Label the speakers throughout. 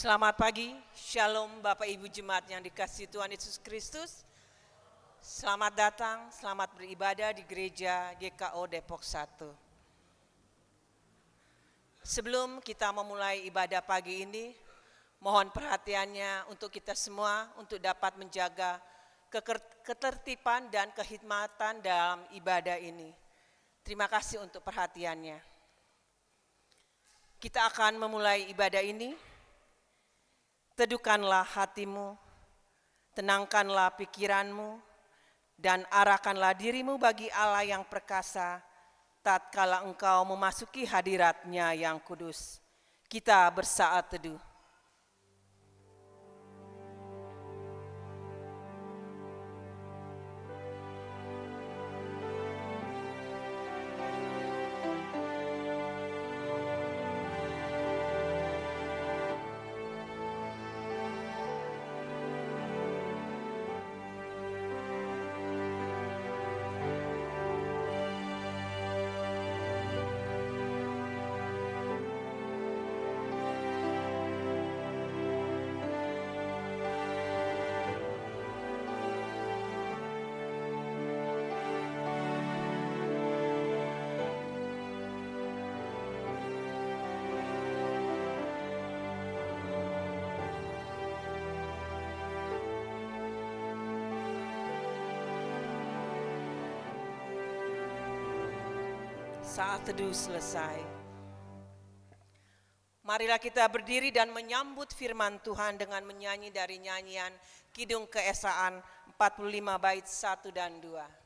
Speaker 1: Selamat pagi, Shalom Bapak Ibu Jemaat yang dikasihi Tuhan Yesus Kristus. Selamat datang, selamat beribadah di Gereja GKO Depok 1. Sebelum kita memulai ibadah pagi ini, mohon perhatiannya untuk kita semua untuk dapat menjaga ketertiban dan kehikmatan dalam ibadah ini. Terima kasih untuk perhatiannya. Kita akan memulai ibadah ini. Teduhkanlah hatimu, tenangkanlah pikiranmu, dan arahkanlah dirimu bagi Allah yang perkasa, tatkala engkau memasuki hadirat-Nya yang kudus. Kita bersaat teduh. Saat teduh selesai, marilah kita berdiri dan menyambut firman Tuhan dengan menyanyi dari nyanyian Kidung Keesaan 45 bait 1 dan 2.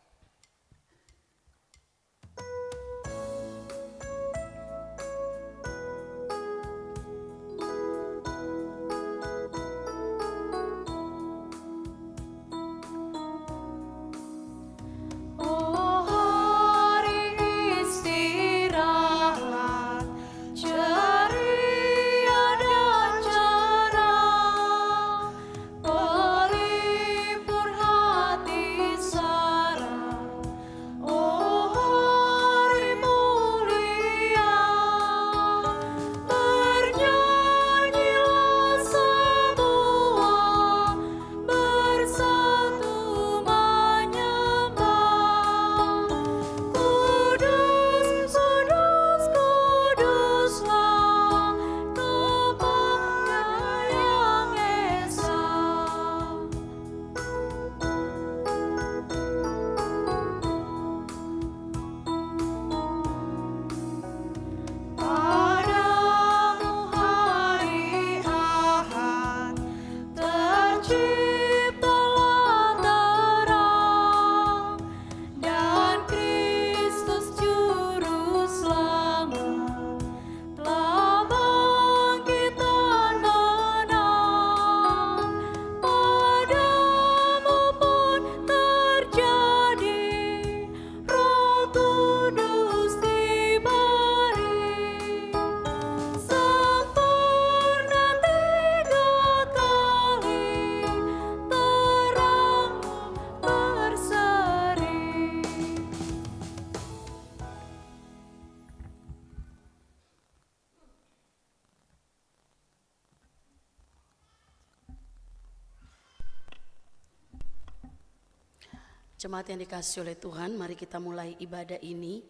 Speaker 2: Jemaat yang dikasihi oleh Tuhan, mari kita mulai ibadah ini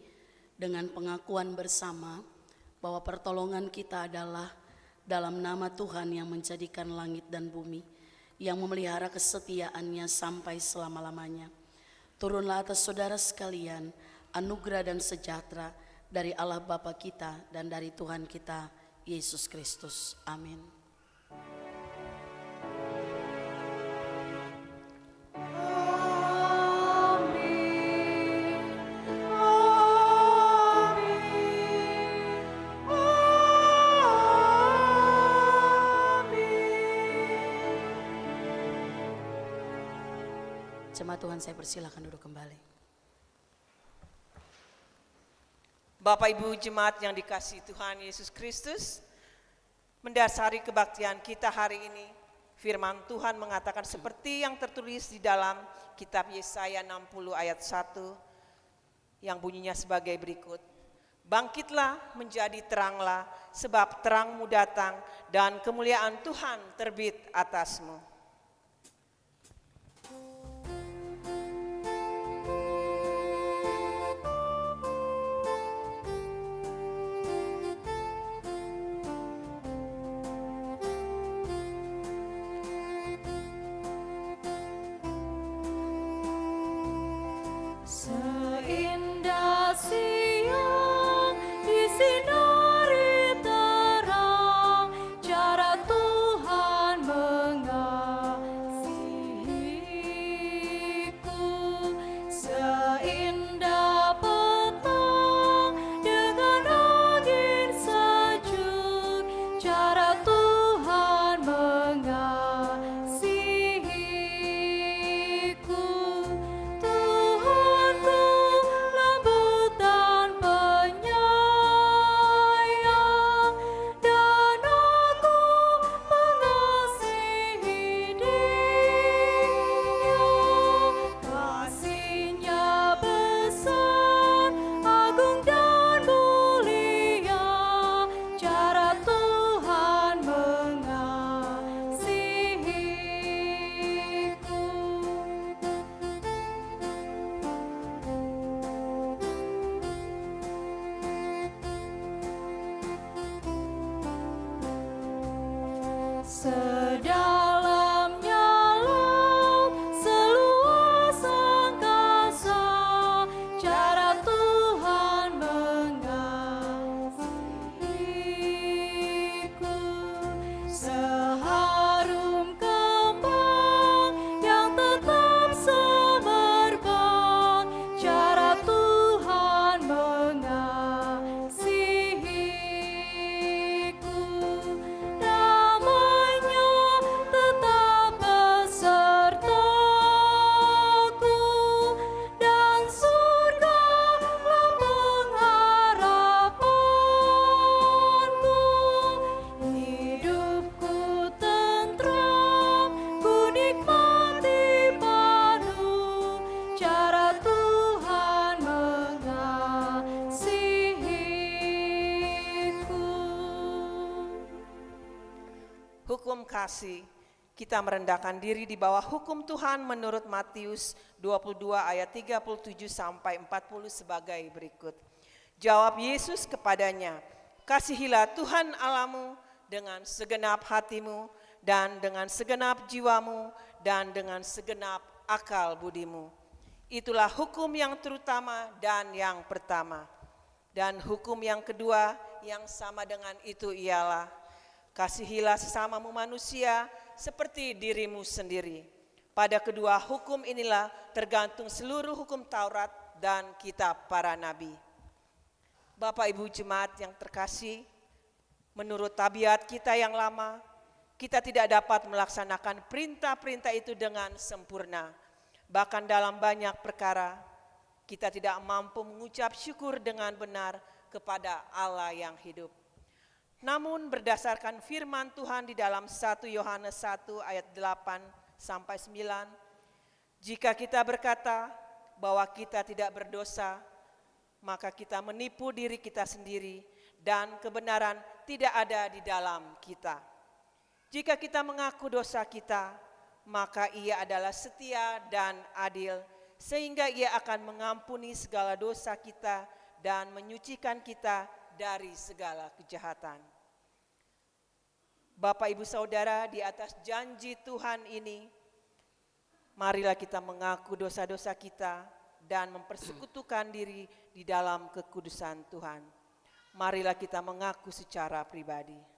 Speaker 2: dengan pengakuan bersama bahwa pertolongan kita adalah dalam nama Tuhan yang menjadikan langit dan bumi, yang memelihara kesetiaannya sampai selama-lamanya. Turunlah atas saudara sekalian anugerah dan sejahtera dari Allah Bapa kita dan dari Tuhan kita Yesus Kristus. Amin. Jemaat Tuhan, saya persilakan duduk kembali.
Speaker 1: Bapak Ibu Jemaat yang dikasihi Tuhan Yesus Kristus, mendasari kebaktian kita hari ini, firman Tuhan mengatakan seperti yang tertulis di dalam kitab Yesaya 60 ayat 1 yang bunyinya sebagai berikut. Bangkitlah menjadi teranglah, sebab terangmu datang dan kemuliaan Tuhan terbit atasmu.
Speaker 3: Seindah siang disinari terang, cara Tuhan mengasihiku. Seindah petang dengan angin sejuk, cara Tuhan mengasihiku. Tuhanku lembut dan penyayang, dan aku mengasihi Dia. Kasih-Nya besar, agung dan mulia, cara Tuhan mengasihiku. Sedalamnya laut, seluas angkasa, cara Tuhan mengasihiku. Seharum kembang yang tetap semerbak, cara Tuhan mengasihiku. Namanya tetap besertaku, dan surgalah pengharapanku. Hidupku tentram, ku nikmati penuh, cara Tuhan mengasihiku.
Speaker 1: Hukum kasih, kita merendahkan diri di bawah hukum Tuhan menurut Matius 22 ayat 37 sampai 40 sebagai berikut. Jawab Yesus kepadanya, kasihilah Tuhan Allahmu dengan segenap hatimu dan dengan segenap jiwamu dan dengan segenap akal budimu. Itulah hukum yang terutama dan yang pertama. Dan hukum yang kedua yang sama dengan itu ialah, kasihilah sesamamu manusia seperti dirimu sendiri. Pada kedua hukum inilah tergantung seluruh hukum Taurat dan kitab para nabi. Bapak Ibu Jemaat yang terkasih, menurut tabiat kita yang lama, kita tidak dapat melaksanakan perintah-perintah itu dengan sempurna. Bahkan dalam banyak perkara, kita tidak mampu mengucap syukur dengan benar kepada Allah yang hidup. Namun berdasarkan firman Tuhan di dalam 1 Yohanes 1 ayat 8 sampai 9, jika kita berkata bahwa kita tidak berdosa, maka kita menipu diri kita sendiri dan kebenaran tidak ada di dalam kita. Jika kita mengaku dosa kita, maka Ia adalah setia dan adil, sehingga Ia akan mengampuni segala dosa kita dan menyucikan kita dari segala kejahatan. Bapak Ibu Saudara, di atas janji Tuhan ini, marilah kita mengaku dosa-dosa kita dan mempersekutukan diri di dalam kekudusan Tuhan. Marilah kita mengaku secara pribadi.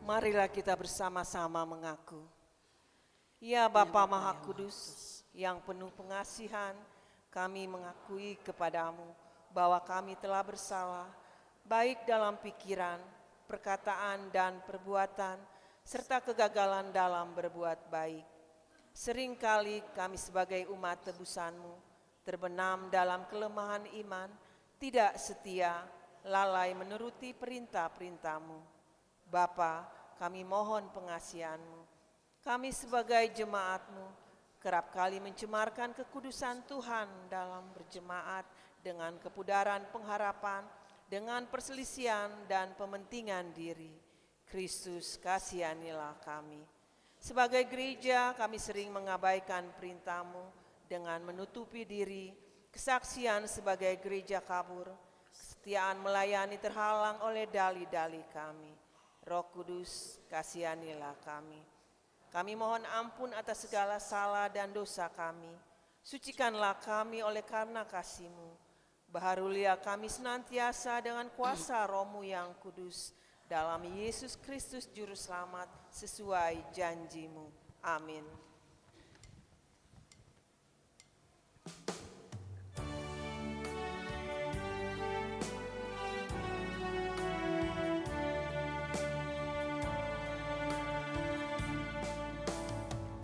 Speaker 1: Marilah kita bersama-sama mengaku. Ya Bapa Maha Kudus, yang penuh pengasihan, kami mengakui kepadamu bahwa kami telah bersalah, baik dalam pikiran, perkataan, dan perbuatan, serta kegagalan dalam berbuat baik. Seringkali kami sebagai umat tebusan-Mu terbenam dalam kelemahan iman, tidak setia, lalai menuruti perintah-perintah-Mu. Bapa, kami mohon pengasihan-Mu. Kami sebagai jemaat-Mu kerap kali mencemarkan kekudusan Tuhan dalam berjemaat dengan kepudaran pengharapan, dengan perselisihan dan pementingan diri. Kristus, kasihanilah kami. Sebagai gereja, kami sering mengabaikan perintah-Mu dengan menutupi diri, kesaksian sebagai gereja kabur, kesetiaan melayani terhalang oleh dalih-dalih kami. Roh Kudus, kasihanilah kami. Kami mohon ampun atas segala salah dan dosa kami. Sucikanlah kami oleh karena kasih-Mu. Baharulia kami senantiasa dengan kuasa Roh-Mu yang kudus. Dalam Yesus Kristus Juru Selamat sesuai janji-Mu. Amin.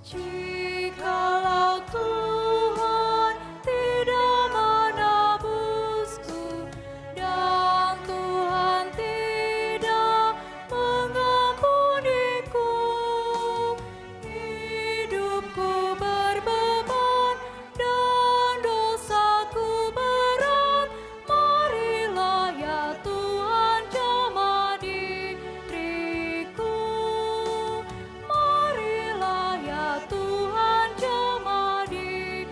Speaker 3: Jikalau Tuhan tidak menebusku dan Tuhan tidak mengampuniku, hidupku berbeban dan dosaku berat. Marilah ya Tuhan jamah diriku, marilah ya Tuhan jamah diriku.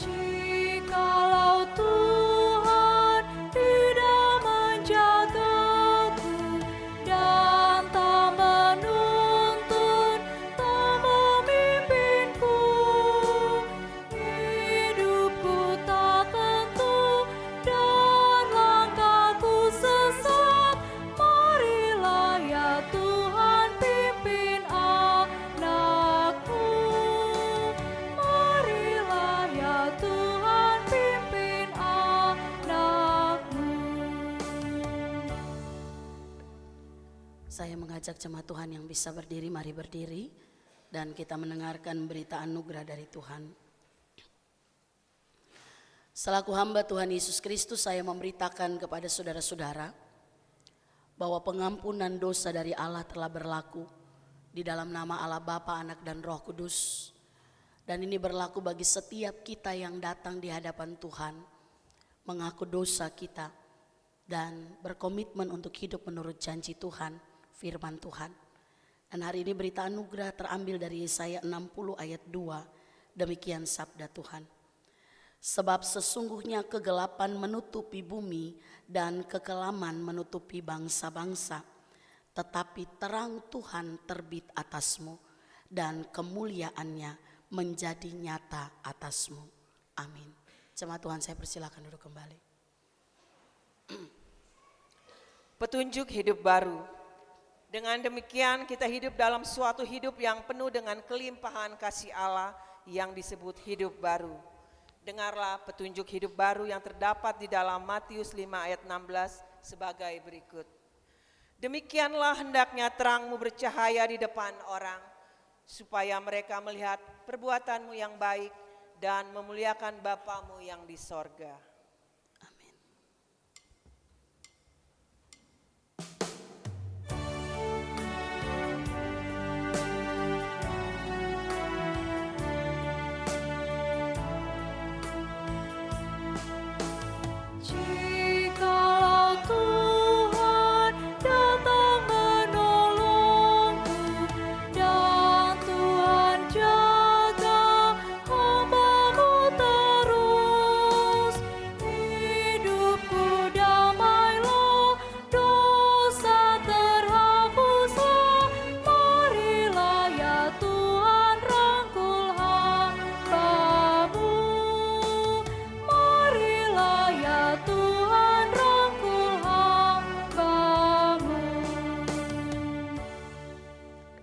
Speaker 3: Jikalau Tuhan tidak menjagaku dan tak menuntun, tak memimpinku, hidupku tak tentu dan langkahku sesat. Marilah ya Tuhan pimpin anakmu, marilah ya Tuhan pimpin anakmu.
Speaker 2: Saya mengajak jemaat Tuhan yang bisa berdiri, mari berdiri dan kita mendengarkan berita anugerah dari Tuhan. Selaku hamba Tuhan Yesus Kristus, saya memberitakan kepada saudara-saudara bahwa pengampunan dosa dari Allah telah berlaku di dalam nama Allah Bapa, Anak, dan Roh Kudus. Dan ini berlaku bagi setiap kita yang datang di hadapan Tuhan, mengaku dosa kita dan berkomitmen untuk hidup menurut janji Tuhan, firman Tuhan. Dan hari ini berita anugerah terambil dari Yesaya 60 ayat 2. Demikian sabda Tuhan. Sebab sesungguhnya kegelapan menutupi bumi dan kekelaman menutupi bangsa-bangsa, tetapi terang Tuhan terbit atasmu dan kemuliaannya menjadi nyata atasmu. Amin. Jemaat Tuhan, saya persilakan duduk kembali.
Speaker 1: Petunjuk hidup baru. Dengan demikian kita hidup dalam suatu hidup yang penuh dengan kelimpahan kasih Allah yang disebut hidup baru. Dengarlah petunjuk hidup baru yang terdapat di dalam Matius 5 ayat 16 sebagai berikut. Demikianlah hendaknya terangmu bercahaya di depan orang, supaya mereka melihat perbuatanmu yang baik dan memuliakan Bapamu yang di sorga.
Speaker 2: Amin.
Speaker 3: Jikalau Tuhan datang menolongku dan Tuhan jaga hamba-Mu terus,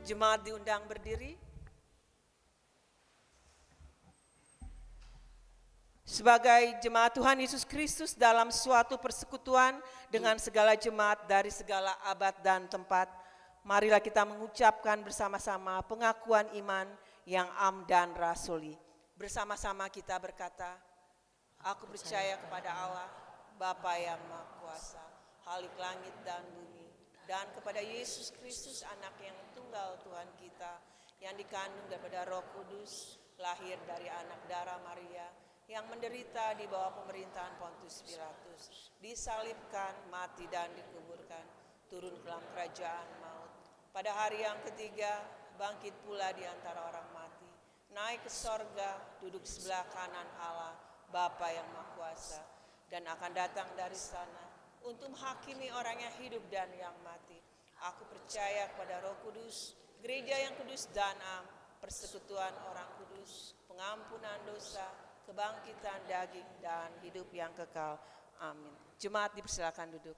Speaker 1: Jemaat diundang berdiri. Sebagai jemaat Tuhan Yesus Kristus dalam suatu persekutuan dengan segala jemaat dari segala abad dan tempat, marilah kita mengucapkan bersama-sama pengakuan iman yang am dan rasuli. Bersama-sama kita berkata, aku percaya kepada Allah, Bapa yang Maha Kuasa, Khalik langit dan bumi, dan kepada Yesus Kristus anak yang tunggal Tuhan kita, yang dikandung daripada Roh Kudus, lahir dari anak darah Maria, yang menderita di bawah pemerintahan Pontius Pilatus, disalibkan, mati dan dikuburkan, turun ke dalam kerajaan maut. Pada hari yang ketiga, bangkit pula di antara orang mati, naik ke sorga, duduk sebelah kanan Allah, Bapa yang Maha Kuasa, dan akan datang dari sana untuk menghakimi orang yang hidup dan yang mati. Aku percaya kepada Roh Kudus, gereja yang kudus dan am, persekutuan orang kudus, pengampunan dosa, kebangkitan daging dan hidup yang kekal. Amin. Jemaat dipersilakan duduk.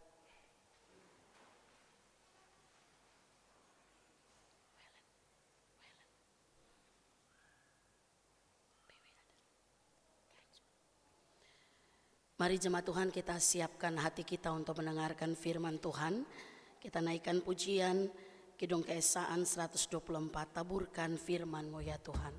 Speaker 2: Mari jemaat Tuhan, kita siapkan hati kita untuk mendengarkan firman Tuhan. Kita naikkan pujian Kidung Keesaan 124, taburkan firman-Mu ya Tuhan.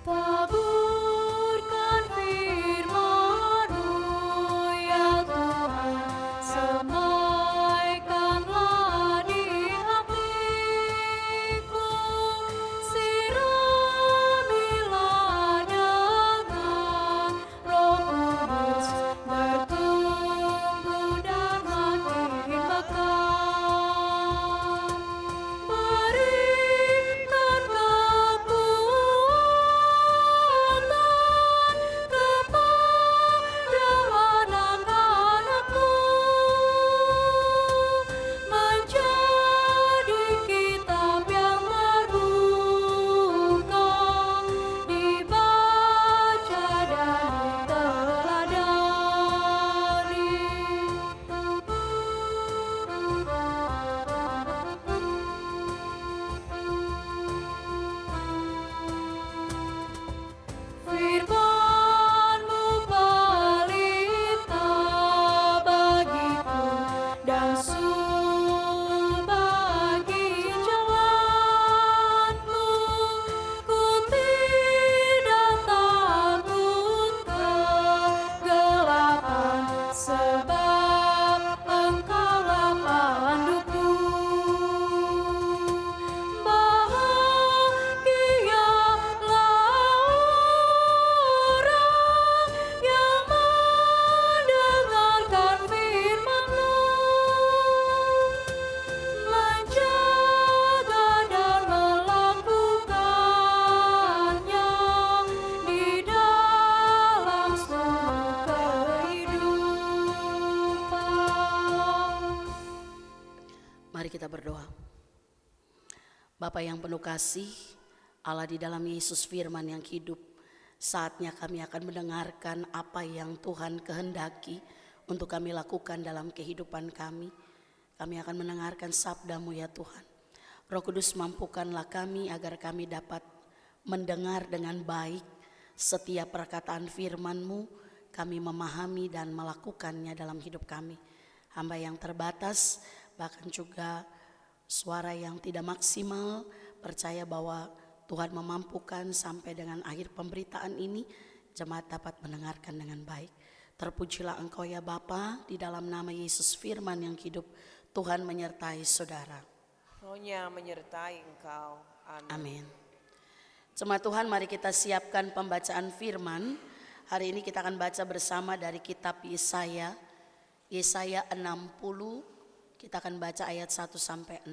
Speaker 3: Taburkan firman-Mu ya Tuhan, semaikanlah di hatiku, siramilah dengan Roh Kudus, bertumbuh dan makin mekar. Berikan kepada anak-anak-Mu, menjadi kitab yang terbuka, dibaca dan diteladani. Firman-Mu pelita bagiku dan sumber bagi jalanku. Ku tidak takut kegelapan, sebab Engkaulah panduku. Bahagialah orang yang mendengarkan firman-Mu, menjaga dan melakukannya di dalam seluruh kehidupan.
Speaker 2: Mari kita berdoa. Bapa yang penuh kasih, Allah di dalam Yesus firman yang hidup, saatnya kami akan mendengarkan apa yang Tuhan kehendaki untuk kami lakukan dalam kehidupan kami. Kami akan mendengarkan sabda-Mu ya Tuhan. Roh Kudus, mampukanlah kami agar kami dapat mendengar dengan baik setiap perkataan firman-Mu, kami memahami dan melakukannya dalam hidup kami. Hamba yang terbatas, bahkan juga suara yang tidak maksimal, percaya bahwa Tuhan memampukan sampai dengan akhir pemberitaan ini, jemaat dapat mendengarkan dengan baik. Terpujilah Engkau ya Bapa, di dalam nama Yesus firman yang hidup, Tuhan menyertai saudara.
Speaker 1: Rohnya menyertai engkau. Amin.
Speaker 2: Amin. Jemaat Tuhan, mari kita siapkan pembacaan firman. Hari ini kita akan baca bersama dari kitab Yesaya 60. Kita akan baca ayat 1 sampai 6.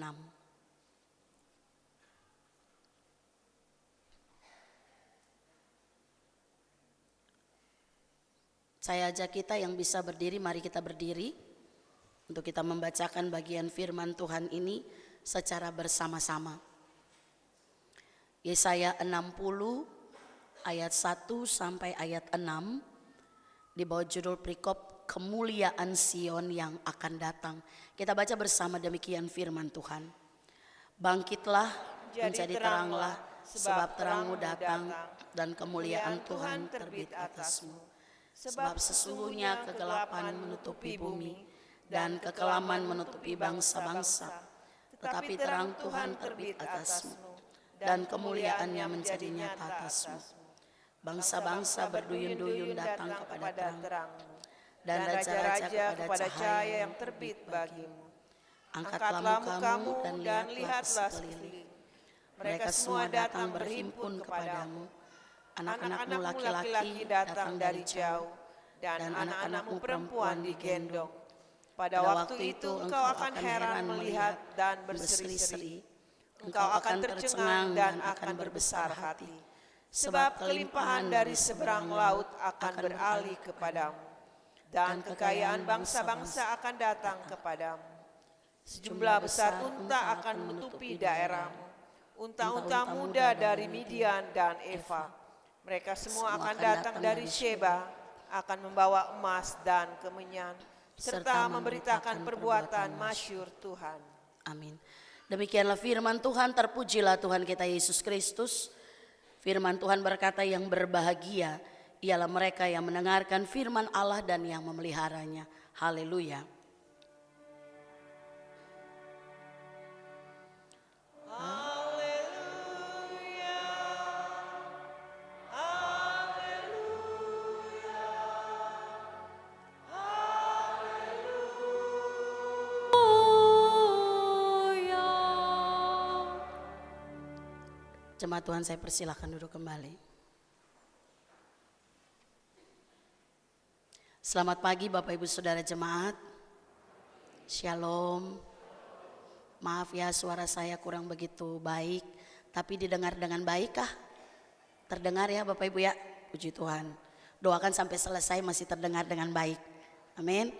Speaker 2: Saya ajak kita yang bisa berdiri, mari kita berdiri. untuk kita membacakan bagian firman Tuhan ini secara bersama-sama. Yesaya 60 ayat 1 sampai ayat 6 di bawah judul perikop kemuliaan Sion yang akan datang. Kita baca bersama demikian firman Tuhan. Bangkitlah, menjadi teranglah, sebab terangmu datang dan kemuliaan Tuhan terbit atasmu. Sebab sesungguhnya kegelapan menutupi bumi dan kekelaman menutupi bangsa-bangsa. Tetapi terang Tuhan terbit atasmu dan kemuliaannya menjadi nyata atasmu. Bangsa-bangsa berduyun-duyun datang kepada terang-mu dan raja-raja kepada cahaya yang terbit bagimu. Angkatlah mukamu dan lihatlah sekeliling. Mereka semua datang berhimpun kepadamu. Anak-anakmu laki-laki datang dari jauh dan anak-anakmu perempuan digendong. Pada waktu itu engkau akan heran melihat dan berseri-seri. Engkau akan tercengang dan akan berbesar hati. Sebab kelimpahan dari seberang laut akan beralih kepadamu, dan kekayaan bangsa-bangsa akan datang kepadamu. Sejumlah besar unta akan menutupi daerahmu, unta-unta muda dari Midian dan Eva. Mereka semua akan datang dari Sheba, akan membawa emas dan kemenyan, serta memberitakan perbuatan masyhur Tuhan. Amin. Demikianlah firman Tuhan, terpujilah Tuhan kita Yesus Kristus. Firman Tuhan berkata, yang berbahagia ialah mereka yang mendengarkan firman Allah dan yang memeliharanya. Haleluya. Jemaat Tuhan, saya persilahkan duduk kembali. Selamat pagi Bapak Ibu Saudara jemaat. Shalom. Maaf ya, suara saya kurang begitu baik, tapi didengar dengan baik kah? Terdengar ya Bapak Ibu ya? Puji Tuhan. Doakan sampai selesai masih terdengar dengan baik. Amin.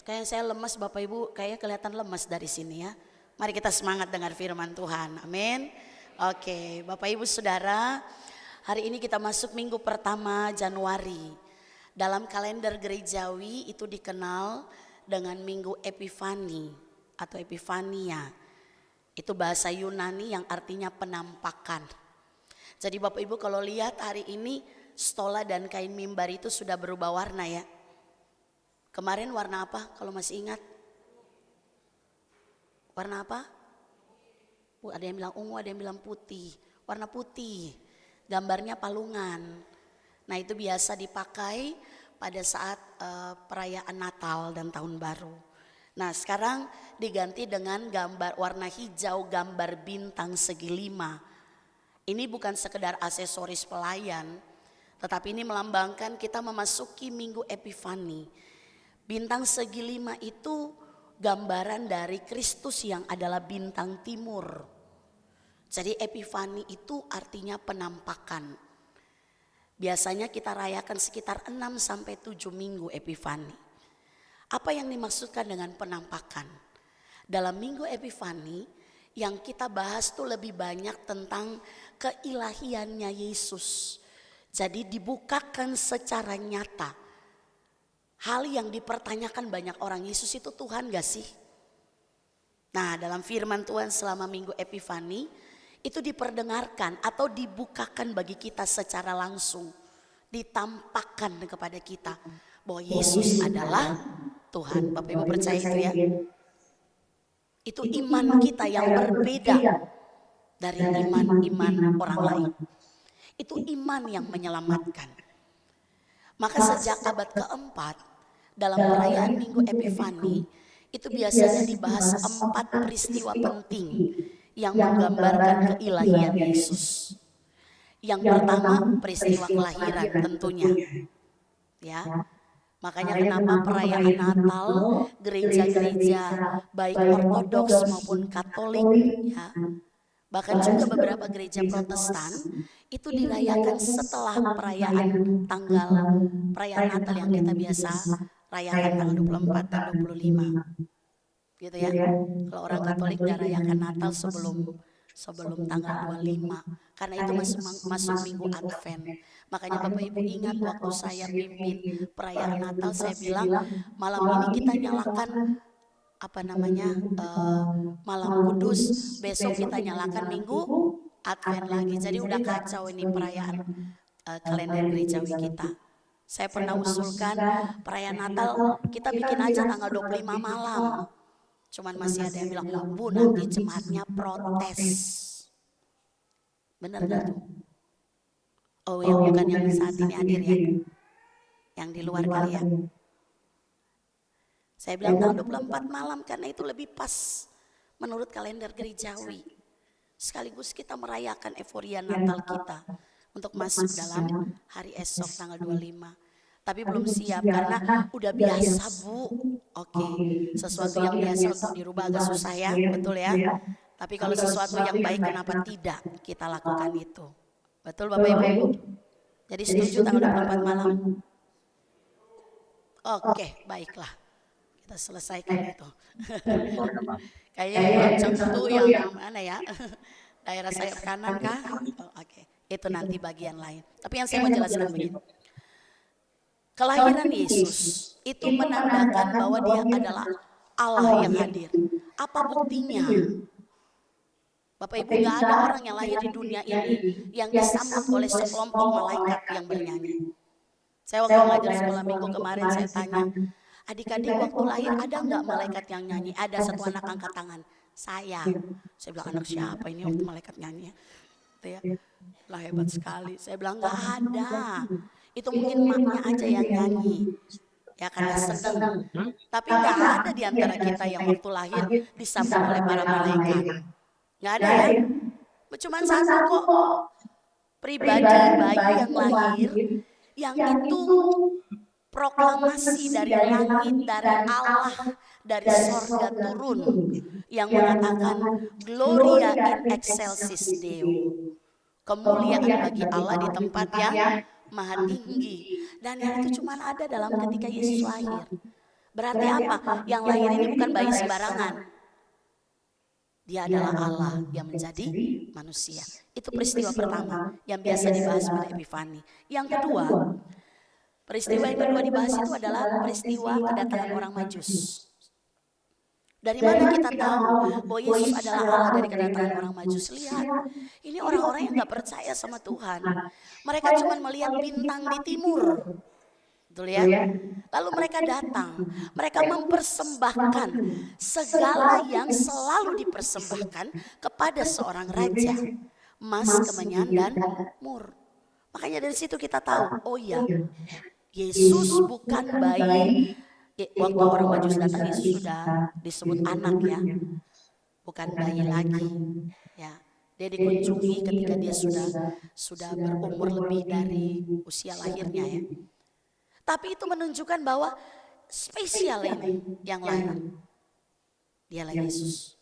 Speaker 2: Kayak saya lemas Bapak Ibu, kayaknya kelihatan lemas dari sini ya. Mari kita semangat dengar firman Tuhan. Amin. Oke, Bapak Ibu Saudara, hari ini kita masuk minggu pertama Januari. Dalam kalender gerejawi itu dikenal dengan minggu Epifani atau Epifania. Itu bahasa Yunani yang artinya penampakan. Jadi Bapak Ibu kalau lihat hari ini stola dan kain mimbar itu sudah berubah warna ya. Kemarin warna apa kalau masih ingat? Warna apa? Ada yang bilang ungu, ada yang bilang putih. Warna putih, gambarnya palungan. Nah itu biasa dipakai pada saat perayaan Natal dan Tahun Baru. Nah sekarang diganti dengan gambar warna hijau, gambar bintang segi 5. Ini bukan sekedar aksesoris pelayan, tetapi ini melambangkan kita memasuki minggu Epifani. Bintang segi 5 itu gambaran dari Kristus yang adalah bintang timur. Jadi Epifani itu artinya penampakan. Biasanya kita rayakan sekitar 6-7 minggu Epifani. Apa yang dimaksudkan dengan penampakan? Dalam minggu Epifani yang kita bahas tuh lebih banyak tentang keilahiannya Yesus. Jadi dibukakan secara nyata. Hal yang dipertanyakan banyak orang, Yesus itu Tuhan gak sih? Nah dalam firman Tuhan selama minggu Epifani itu diperdengarkan atau dibukakan bagi kita secara langsung. Ditampakkan kepada kita bahwa Yesus adalah Tuhan. Bapak Ibu percaya itu ya? Itu iman kita yang berbeda dari iman-iman orang lain. Itu iman yang menyelamatkan. Maka sejak abad keempat dalam perayaan Minggu Epifani itu biasanya dibahas 4 peristiwa penting yang menggambarkan keilahian Yesus. Yang pertama peristiwa kelahiran tentunya. Ya. Makanya kenapa perayaan Natal gereja-gereja baik Ortodoks maupun Katolik ya. Bahkan juga beberapa gereja Protestan itu dirayakan setelah perayaan Natal yang kita biasa rayakan tanggal 24 dan 25. Gitu ya. Kalau orang Katolik dia rayakan Natal sebelum tanggal 25 karena itu masuk minggu Advent. Makanya Bapak Ibu ingat waktu saya pimpin perayaan Natal saya bilang malam ini kita nyalakan malam kudus, besok kita nyalakan minggu Advent lagi. Jadi udah kacau ini perayaan kalender gerejawi kita. Saya pernah usulkan perayaan Natal kita bikin aja tanggal 25 malam. Cuman masih ada yang bilang, Bu nanti jemaatnya protes. Benar gak tuh? Oh yang bukan yang saat ini hadir ya. Yang di luar kali ya. Saya bilang tanggal 24 malam karena itu lebih pas menurut kalender gerejawi. Sekaligus kita merayakan euforia Natal kita untuk masuk dalam hari esok tanggal 25. Tapi belum siap karena udah biasa Bu. Oke, sesuatu yang biasa untuk dirubah agak susah ya, betul ya. Tapi kalau sesuatu yang baik kenapa tidak kita lakukan itu. Betul Bapak Ibu? Jadi setuju tanggal 24 malam? Oke, baiklah. Kita selesaikan itu. Kayaknya yang contoh yang mana ya? Daerah sayap kanan kah? Oh, oke, itu nanti bagian lain. Tapi yang saya mau jelaskan begini. Kelahiran Yesus itu menandakan bahwa dia adalah Allah yang hadir. Apa buktinya? Bapak Ibu gak ada orang yang lahir di dunia ini yang disambut oleh sekelompok malaikat yang bernyanyi. Saya waktu ngajar sekolah minggu kemarin saya tanya, adik-adik waktu lahir ada nggak malaikat yang nyanyi? Ada satu anak angkat tangan. Saya bilang anak siapa ini waktu malaikat nyanyi? Gitu ya. Lah hebat sekali. Saya bilang nggak ada. Itu mungkin maknya aja yang nyanyi. Ya karena seneng. Tapi nggak ada di antara kita yang waktu lahir disambut oleh para malaikat. Nggak ada ya. Cuman satu kok. Pribadi bayi yang lahir yang itu proklamasi dari langit, dari Allah, dari sorga turun yang mengatakan Gloria in excelsis Deo, kemuliaan bagi Allah di tempat yang maha tinggi. Dan yang itu cuma ada dalam ketika Yesus lahir. Berarti apa? Yang lahir ini bukan bayi sembarangan. Dia adalah Allah yang menjadi manusia. Itu peristiwa pertama yang biasa dibahas pada Epifani. Yang kedua, peristiwa yang kedua dibahas itu adalah peristiwa kedatangan orang Majus. Dari mana kita tahu bahwa Yesus adalah Allah dari kedatangan orang Majus? Lihat, ini orang-orang yang gak percaya sama Tuhan. Mereka cuma melihat bintang di timur. Betul ya? Lalu mereka datang, mereka mempersembahkan segala yang selalu dipersembahkan kepada seorang raja. Emas, kemenyan, dan mur. Makanya dari situ kita tahu, oh iya, Yesus bukan bayi. Waktu orang Majus datang Yesus sudah disebut anak ya, bukan bayi lagi. Ya, dia dikunjungi ketika dia sudah berumur lebih dari usia lahirnya ya. Tapi itu menunjukkan bahwa spesial ini yang lain. Dialah Yesus.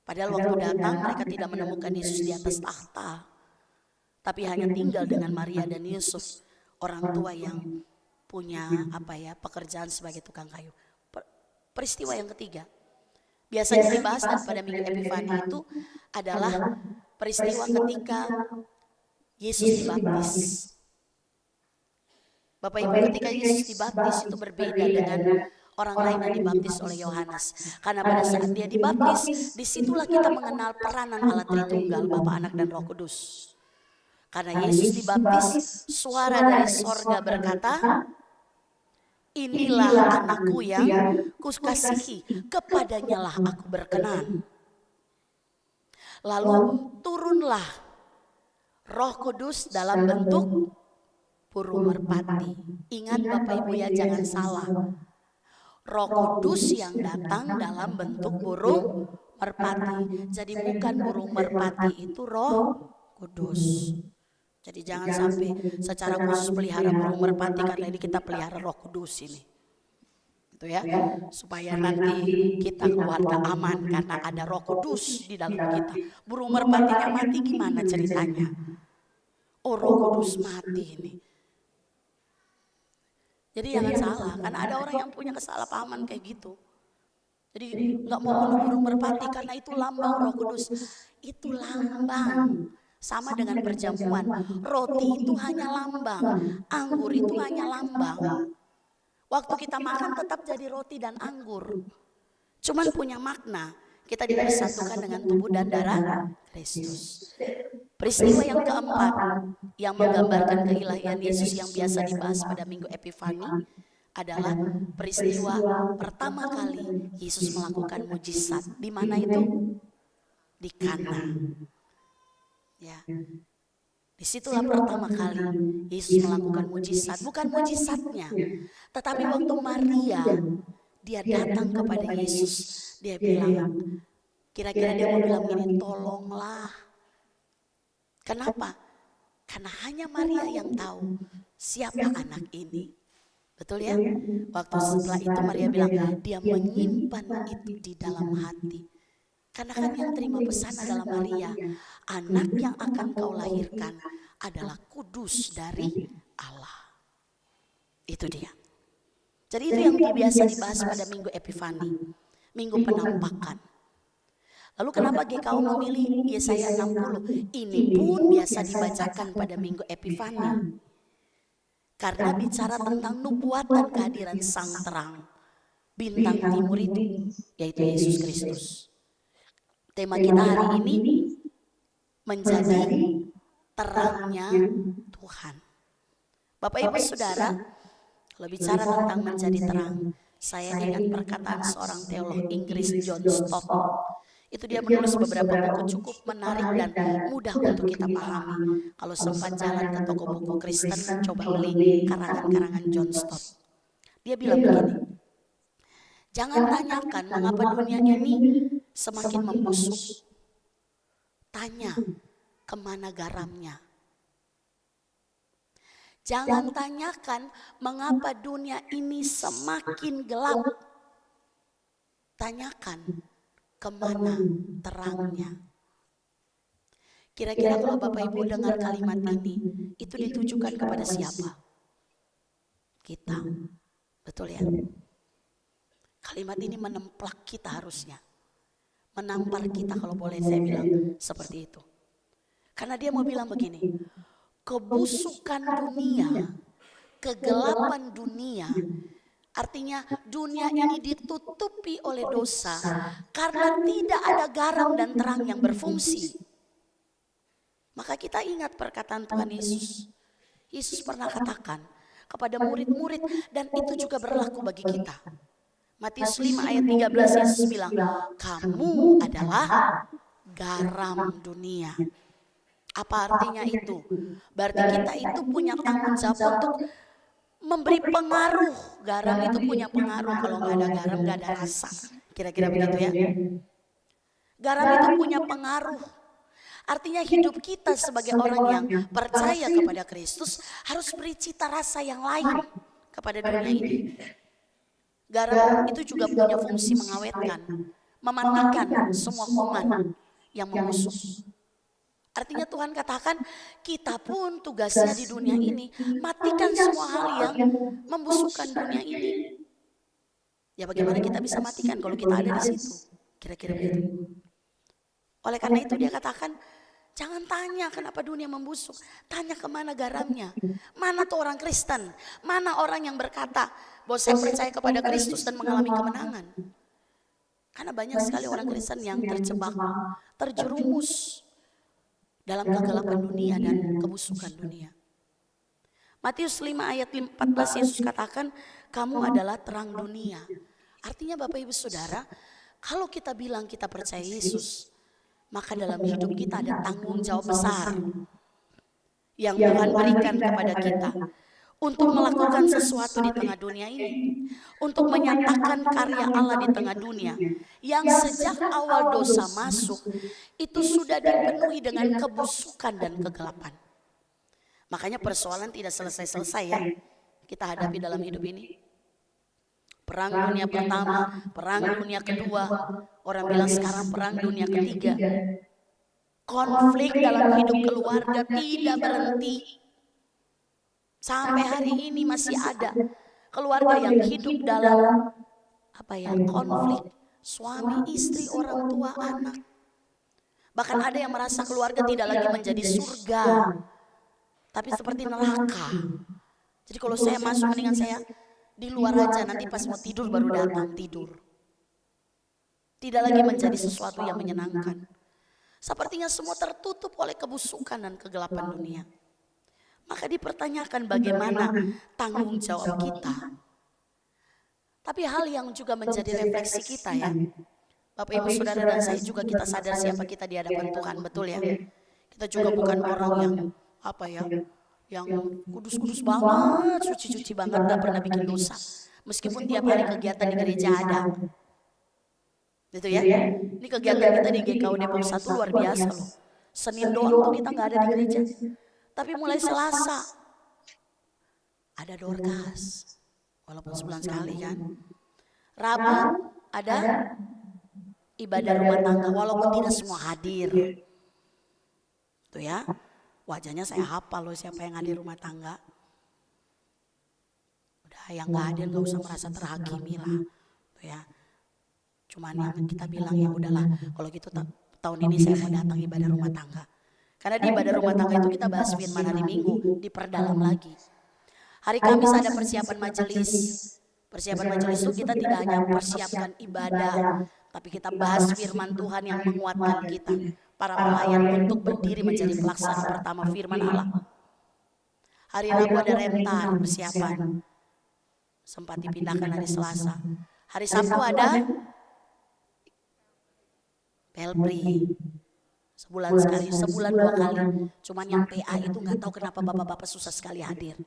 Speaker 2: Padahal waktu datang mereka tidak menemukan Yesus di atas tahta. Tapi hanya tinggal dengan Maria dan Yusuf, orang tua yang punya pekerjaan sebagai tukang kayu. Peristiwa yang ketiga, biasanya dibahas pada minggu Epifani itu adalah peristiwa ketika Yesus dibaptis. Bapak Ibu, ketika Yesus dibaptis itu berbeda dengan orang lain yang dibaptis oleh Yohanes. Karena pada saat dia dibaptis, disitulah kita mengenal peranan Allah Tritunggal, Bapa, Anak, dan Roh Kudus. Karena Yesus dibaptis, suara dari sorga berkata, inilah anakku yang kukasihi, kepadanya lah aku berkenan. Lalu turunlah Roh Kudus dalam bentuk burung merpati. Ingat Bapak Ibu ya, jangan salah. Roh Kudus yang datang dalam bentuk burung merpati. Jadi bukan burung merpati itu Roh Kudus. Jadi jangan sampai secara khusus pelihara burung merpati karena ini kita pelihara Roh Kudus ini. Itu ya, supaya nanti kita keluarga aman karena ada Roh Kudus di dalam kita. Burung merpatinya mati gimana ceritanya? Oh, Roh Kudus mati ini. Jadi jangan salah, karena ada orang yang punya kesalahpahaman kayak gitu. Jadi nggak mau bunuh burung merpati karena itu lambang Roh Kudus. Itu lambang. Sama dengan perjamuan. Roti itu hanya lambang, anggur itu hanya lambang. Waktu kita makan tetap jadi roti dan anggur. Cuman punya makna. Kita dipersatukan dengan tubuh dan darah Kristus. Peristiwa yang keempat yang menggambarkan keilahian Yesus yang biasa dibahas pada Minggu Epifani adalah peristiwa pertama kali Yesus melakukan mujizat. Di mana itu? Di Kana. Ya. Disitulah pertama kali Yesus melakukan mujizat. Bukan mujizatnya, tetapi waktu Maria dia datang kepada Yesus, dia bilang, kira-kira dia mau bilang gini, tolonglah. Kenapa? Karena hanya Maria yang tahu siapa anak ini. Betul ya? Waktu setelah itu Maria bilang, dia menyimpan itu di dalam hati. Karena kan yang terima pesan adalah Maria. Anak yang akan kau lahirkan adalah kudus dari Allah. Itu dia. Jadi itu yang biasa dibahas pada Minggu Epifani. Minggu penampakan. Lalu kenapa GKU memilih Yesaya 60? Ini pun biasa dibacakan pada Minggu Epifani. Karena bicara tentang nubuatan kehadiran sang terang, bintang timur itu, yaitu Yesus Kristus. Tema kita hari ini menjadi terangnya Tuhan. Bapak Ibu Saudara, kalau bicara tentang menjadi terang, saya ingat perkataan seorang teolog Inggris John Stott. Itu dia menulis beberapa buku cukup menarik dan mudah untuk kita pahami. Kalau sempat jalan ke toko buku Kristen, coba beli karangan-karangan John Stott. Dia bilang begini, jangan tanyakan mengapa dunia ini semakin membusuk. Tanya kemana garamnya. Jangan tanyakan mengapa dunia ini semakin gelap. Tanyakan kemana terangnya. Kira-kira kalau Bapak Ibu dengar kalimat ini, itu ditujukan kepada siapa? Kita. Betul ya? Kalimat ini menemplak kita harusnya. Menampar kita kalau boleh saya bilang seperti itu. Karena dia mau bilang begini, kebusukan dunia, kegelapan dunia, artinya dunia ini ditutupi oleh dosa karena tidak ada garam dan terang yang berfungsi. Maka kita ingat perkataan Tuhan Yesus. Yesus pernah katakan kepada murid-murid dan itu juga berlaku bagi kita. Matius 5 ayat 13 Yesus bilang, kamu adalah garam dunia. Apa artinya itu? Berarti kita itu punya tanggung jawab untuk memberi pengaruh. Garam itu punya pengaruh, kalau nggak ada garam nggak ada rasa. Kira-kira begitu ya. Garam itu punya pengaruh. Artinya hidup kita sebagai orang yang percaya kepada Kristus harus beri cita rasa yang lain kepada dunia ini. Garam itu juga punya fungsi mengawetkan, mematikan semua kuman yang membusuk. Artinya Tuhan katakan kita pun tugasnya di dunia ini matikan semua hal yang membusukkan dunia ini. Ya bagaimana kita bisa matikan kalau kita ada di situ? Kira-kira begitu. Oleh karena itu dia katakan jangan tanya kenapa dunia membusuk. Tanya kemana garamnya. Mana tuh orang Kristen? Mana orang yang berkata bahwa saya percaya kepada Kristus dan mengalami kemenangan. Karena banyak sekali orang Kristen yang terjebak, terjerumus dalam kegelapan dunia dan kebusukan dunia. Matius 5 ayat 14 Yesus katakan kamu adalah terang dunia. Artinya Bapak Ibu Saudara, kalau kita bilang kita percaya Yesus, maka dalam hidup kita ada tanggung jawab besar yang Tuhan berikan kepada kita untuk melakukan sesuatu di tengah dunia ini, untuk menyatakan karya Allah di tengah dunia yang sejak awal dosa masuk itu sudah dipenuhi dengan kebusukan dan kegelapan. Makanya persoalan tidak selesai-selesai ya kita hadapi dalam hidup ini. Perang dunia pertama, perang dunia kedua, orang bilang sekarang perang dunia ketiga. Konflik dalam hidup keluarga tidak berhenti. Sampai hari ini masih ada. keluarga yang hidup dalam konflik, suami, istri, orang tua, anak. Bahkan ada yang merasa keluarga tidak lagi menjadi surga, tapi seperti neraka. Jadi kalau saya masuk mendingan saya di luar aja, nanti pas mau tidur baru datang tidur. Tidak lagi menjadi sesuatu yang menyenangkan. Sepertinya semua tertutup oleh kebusukan dan kegelapan dunia. Maka dipertanyakan bagaimana tanggung jawab kita. Tapi hal yang juga menjadi refleksi kita ya. Bapak Ibu Saudara dan saya juga kita sadar siapa kita di hadapan Tuhan, betul ya. Kita juga bukan orang yang yang kudus-kudus banget, suci-suci banget, gak pernah bikin dosa. Meskipun tiap hari kegiatan di gereja ada. Gitu ya. Ini kegiatan kita di GKU Depok 1 luar biasa loh. Senin doang tuh kita gak ada di gereja. Tapi mulai Selasa ada Dorcas. Walaupun sebulan sekali kan. Rabu ada ibadah rumah tangga walaupun tidak semua hadir. Tuh ya. Wajahnya saya hafal loh siapa yang hadir rumah tangga. Udah yang gak hadir gak usah merasa terhakimi lah. Tuh ya. Cuman yang kita bilang ya udahlah kalau gitu tahun ini saya mau datang ibadah rumah tangga. Karena di ibadah rumah tangga itu kita bahas firman hari Minggu, diperdalam lagi. Hari Kamis ada persiapan majelis. Persiapan majelis itu kita tidak hanya persiapkan ibadah, tapi kita bahas firman Tuhan yang menguatkan kita. Para pelayan untuk berdiri menjadi pelaksana pertama firman Allah. Hari Rabu ada rentar persiapan. Sempat dipindahkan hari Selasa. Hari Sabtu ada Pelpri. Sebulan sekali, sebulan 2 kali. Cuman yang PA itu gak tahu kenapa bapak-bapak susah sekali hadir.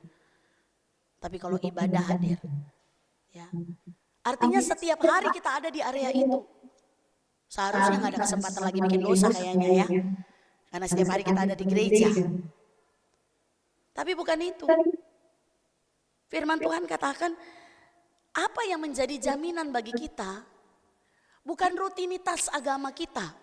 Speaker 2: Tapi kalau ibadah hadir. Ya. Artinya setiap hari kita ada di area itu. Seharusnya gak ada kesempatan lagi bikin dosa kayaknya ya. Karena setiap hari kita ada di gereja. Tapi bukan itu. Firman Tuhan katakan, apa yang menjadi jaminan bagi kita, bukan rutinitas agama kita.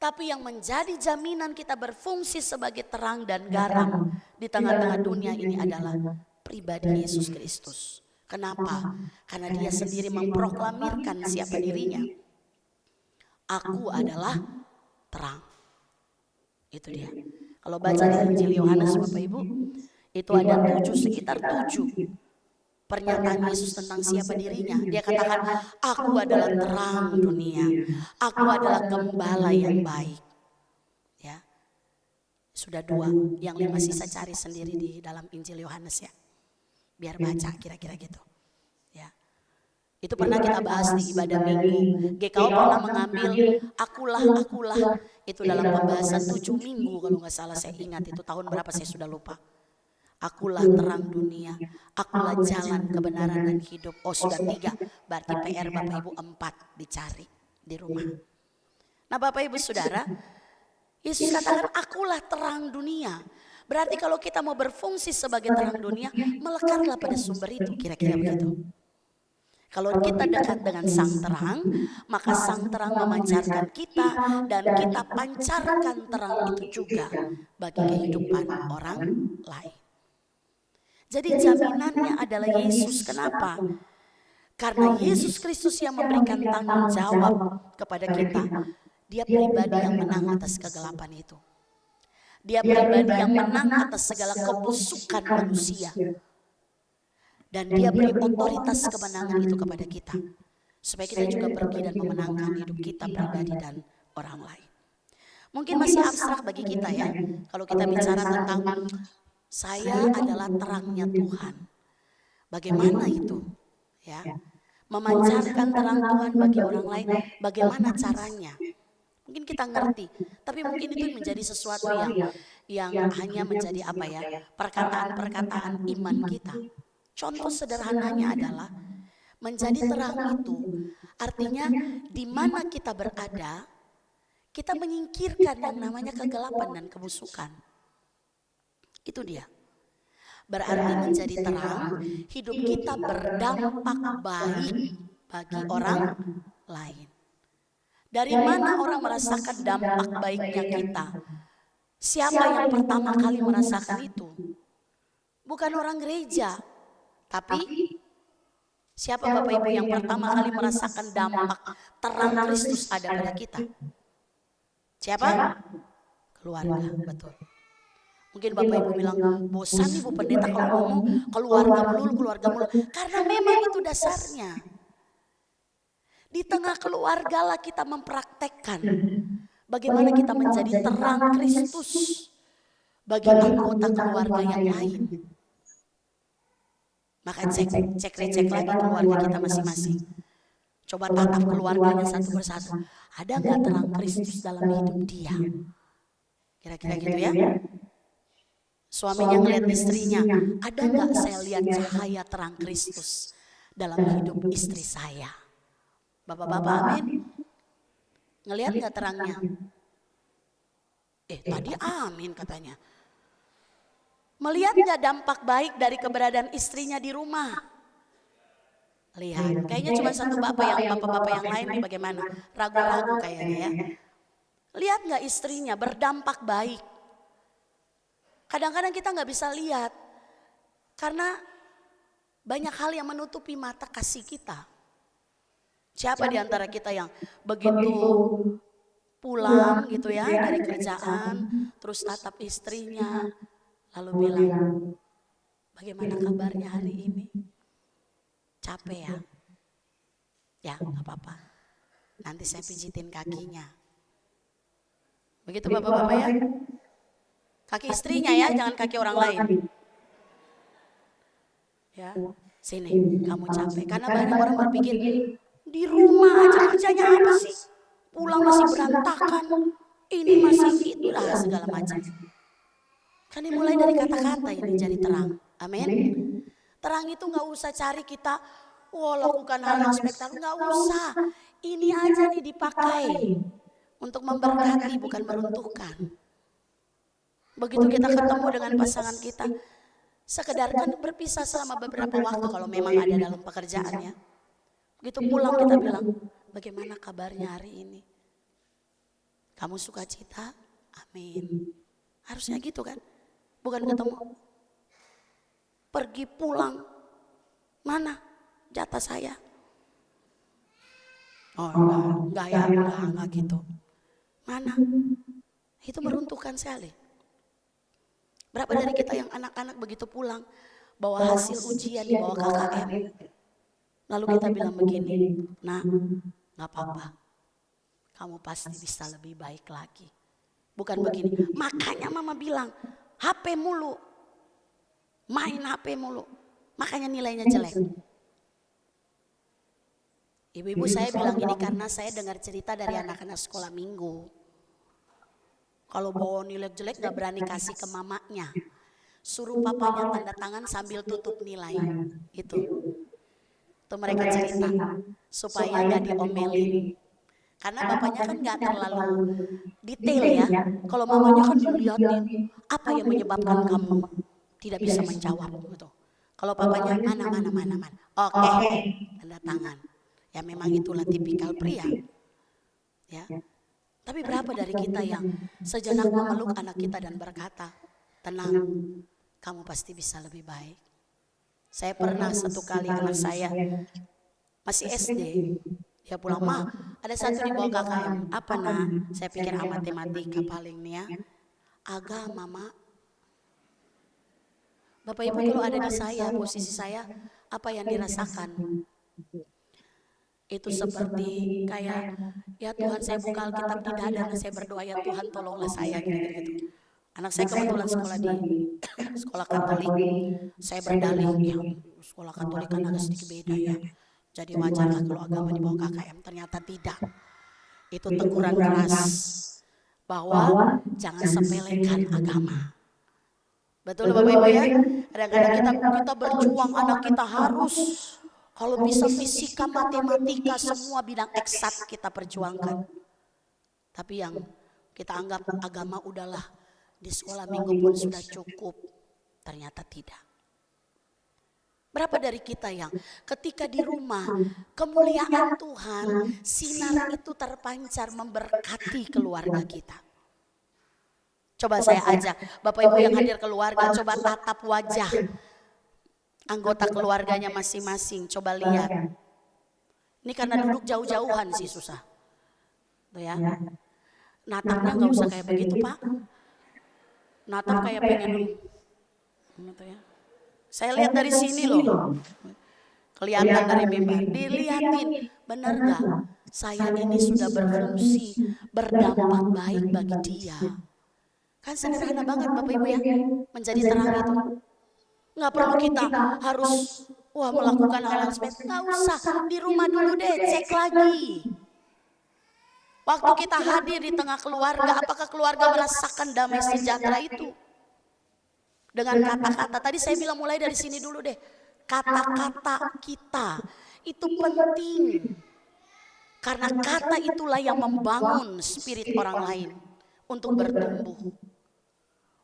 Speaker 2: Tapi yang menjadi jaminan kita berfungsi sebagai terang dan garam di tengah-tengah dunia ini adalah pribadi Yesus Kristus. Kenapa? Karena dia sendiri memproklamirkan siapa dirinya. Aku adalah terang. Itu dia. Kalau baca di Injil Yohanes Bapak Ibu, itu ada sekitar 7 pernyataan Yesus tentang siapa dirinya. Dia katakan, aku adalah terang dunia. Aku adalah gembala yang baik. Ya. Sudah 2, yang 5 sisa cari sendiri di dalam Injil Yohanes ya. Biar baca kira-kira gitu. Ya. Itu pernah kita bahas di ibadah minggu. GKO pernah mengambil akulah. Itu dalam pembahasan 7 minggu kalau gak salah saya ingat. Itu tahun berapa saya sudah lupa. Akulah terang dunia, akulah jalan kebenaran dan hidup. Oh sudah 3, berarti PR Bapak Ibu 4 dicari di rumah. Nah Bapak Ibu Saudara, Yesus katakan akulah terang dunia. Berarti kalau kita mau berfungsi sebagai terang dunia, melekatlah pada sumber itu, kira-kira begitu. Kalau kita dekat dengan sang terang, maka sang terang memancarkan kita dan kita pancarkan terang itu juga bagi kehidupan orang lain. Jadi jaminannya adalah Yesus. Kenapa? Karena Yesus Kristus yang memberikan tanggung jawab kepada kita. Dia pribadi yang menang atas kegelapan itu. Dia pribadi yang menang atas segala kebusukan manusia. Dan dia beri otoritas kemenangan itu kepada kita. Supaya kita juga pergi dan memenangkan hidup kita pribadi dan orang lain. Mungkin masih abstrak bagi kita ya. Kalau kita bicara tentang saya adalah terangnya Tuhan. Bagaimana itu? Ya. Memancarkan terang Tuhan bagi orang lain. Bagaimana caranya? Mungkin kita ngerti, tapi mungkin itu menjadi sesuatu yang hanya menjadi perkataan-perkataan iman kita. Contoh sederhananya adalah menjadi terang itu artinya di mana kita berada, kita menyingkirkan yang namanya kegelapan dan kebusukan. Itu dia. Berarti menjadi terang, hidup kita berdampak baik bagi orang lain. Dari mana orang merasakan dampak baiknya kita? Siapa yang pertama kali merasakan itu? Bukan orang gereja, Tapi siapa Bapak Ibu yang pertama kali merasakan dampak terang Kristus ada pada kita? Siapa? Keluarga, betul. Mungkin Bapak Ibu bilang, bosan Ibu Pendeta kalau ngomong keluarga melulu. Karena memang itu dasarnya. Di tengah keluarga lah kita mempraktekkan bagaimana kita menjadi terang Kristus bagi anggota keluarga yang lain. Maka cek lagi keluarga kita masing-masing. Coba tatap keluarganya satu persatu. Ada nggak terang Kristus dalam hidup dia? Kira-kira gitu ya. Suaminya ngeliat istrinya, ada nggak saya lihat cahaya terang Kristus dalam hidup istri saya? Bapak-bapak, amin. Ngelihat nggak terangnya? Tadi amin katanya. Melihat nggak dampak baik dari keberadaan istrinya di rumah? Lihat, kayaknya cuma satu bapak-bapak yang lain nih bagaimana? Ragu-ragu kayaknya ya. Lihat nggak istrinya berdampak baik? Kadang-kadang kita nggak bisa lihat karena banyak hal yang menutupi mata kasih kita. Siapa di antara kita yang begitu pulang gitu ya dari kerjaan, terus tatap istrinya, lalu bilang, bagaimana kabarnya hari ini? Capek ya? Ya nggak apa-apa, nanti saya pijitin kakinya. Begitu bapak-bapak ya? Kaki istrinya ya, jangan kaki orang lain. Ya, sini kamu capek. Karena banyak orang berpikir, di rumah aja kerjanya apa sih? Pulang masih berantakan, ini masih itulah segala macam. Kan dimulai dari kata-kata ini jadi terang. Amin. Terang itu nggak usah cari kita, lakukan hal yang spektakuler, nggak usah. Ini aja nih dipakai untuk memberkati bukan meruntuhkan. Begitu kita ketemu dengan pasangan kita, sekedar kan berpisah selama beberapa waktu kalau memang ada dalam pekerjaannya. Begitu pulang kita bilang, bagaimana kabarnya hari ini? Kamu sukacita? Amin. Harusnya gitu kan? Bukan ketemu. Pergi pulang, mana jatah saya? Oh enggak gitu. Mana? Itu meruntuhkan sekali. Berapa dari kita yang anak-anak begitu pulang, bawa hasil ujian di bawah KKM. Lalu kita bilang begini, nah gak apa-apa, kamu pasti bisa lebih baik lagi. Bukan begini, makanya mama bilang, HP mulu, main HP mulu, makanya nilainya jelek. Ibu-ibu saya bilang ini karena saya dengar cerita dari anak-anak sekolah minggu. Kalau bawa nilai jelek gak berani kasih ke mamanya. Suruh papanya tanda tangan sambil tutup nilai. Itu mereka cerita supaya gak diomelin. Karena bapaknya kan gak terlalu detail ya. Kalau mamanya kan dilihatin apa yang menyebabkan kamu tidak bisa menjawab. Gitu. Kalau papanya mana. Oke, tanda tangan. Ya memang itulah tipikal pria. Ya. Tapi berapa dari kita yang sejenak memeluk anak kita dan berkata, tenang, kamu pasti bisa lebih baik. Saya pernah satu kali anak saya masih SD, dia pulang, Ma, ada satu di bawah KKM, apa nak? Saya pikir matematika paling nih ya, agama mak. Bapak Ibu kalau ada di saya, posisi saya, apa yang dirasakan? Itu seperti kayak, ya Tuhan saya buka Alkitab di dada dan saya berdoa, ya Tuhan tolonglah saya, gitu. Anak saya kebetulan sekolah di sekolah Katolik, saya berdalih, ya sekolah Katolik kan agak sedikit beda ya. Jadi wajarlah kalau agama di bawah KKM, ternyata tidak. Itu teguran keras bahwa jangan sepelekan agama. Betul Bapak Ibu ya? Kadang-kadang kita berjuang, anak kita harus kalau bisa fisika, matematika, semua bidang eksat kita perjuangkan. Tapi yang kita anggap agama udahlah, di sekolah minggu pun sudah cukup. Ternyata tidak. Berapa dari kita yang ketika di rumah, kemuliaan Tuhan, sinar itu terpancar memberkati keluarga kita. Coba saya ajak, Bapak Ibu yang hadir keluarga, coba tatap wajah anggota keluarganya masing-masing. Coba lihat. Ini karena duduk jauh-jauhan sih susah. Tuh ya. Natapnya nggak usah kayak begitu Pak. Natap kayak pengen gitu ya. Saya lihat dari sini loh. Kelihatan dari mimbar. Dilihatin, benar nggak? Saya ini sudah berfungsi, berdampak baik bagi dia. Kan sederhana banget Bapak Ibu ya, menjadi terang itu. Nggak perlu kita harus melakukan hal-hal spesial. Nggak usah, di rumah dulu deh, cek lagi. Waktu kita hadir di tengah keluarga, apakah keluarga merasakan damai sejahtera itu? Dengan kata-kata, tadi saya bilang mulai dari sini dulu deh. Kata-kata kita itu penting. Karena kata itulah yang membangun spirit orang lain untuk bertumbuh.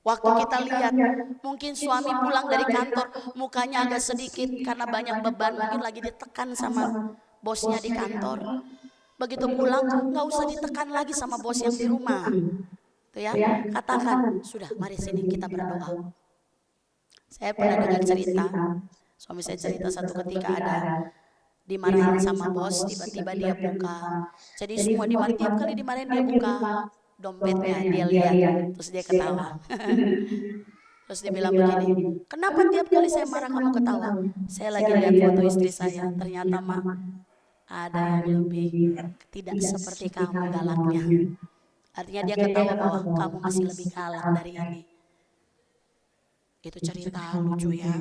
Speaker 2: Waktu kita lihat, mungkin suami pulang dari kantor, mukanya agak sedikit karena banyak beban, mungkin lagi ditekan sama bosnya di kantor. Begitu pulang, nggak usah ditekan lagi sama bos yang di rumah. Tuh ya, katakan, sudah mari sini kita berdoa. Saya pernah dengar cerita, suami saya cerita satu ketika ada dimarahin sama bos, tiba-tiba dia buka. Jadi semua dimarahin, tiap kali dimarahin dia buka dompetnya, dia lihat, terus dia ketawa. Terus dia bilang begini, kenapa tiap kali saya marah kamu ketawa? Saya lagi lihat foto istri saya, ternyata Mak, ada yang lebih tidak seperti kamu galaknya. Artinya dia ketawa bahwa kamu masih lebih galak dari ini. Itu cerita lucu ya.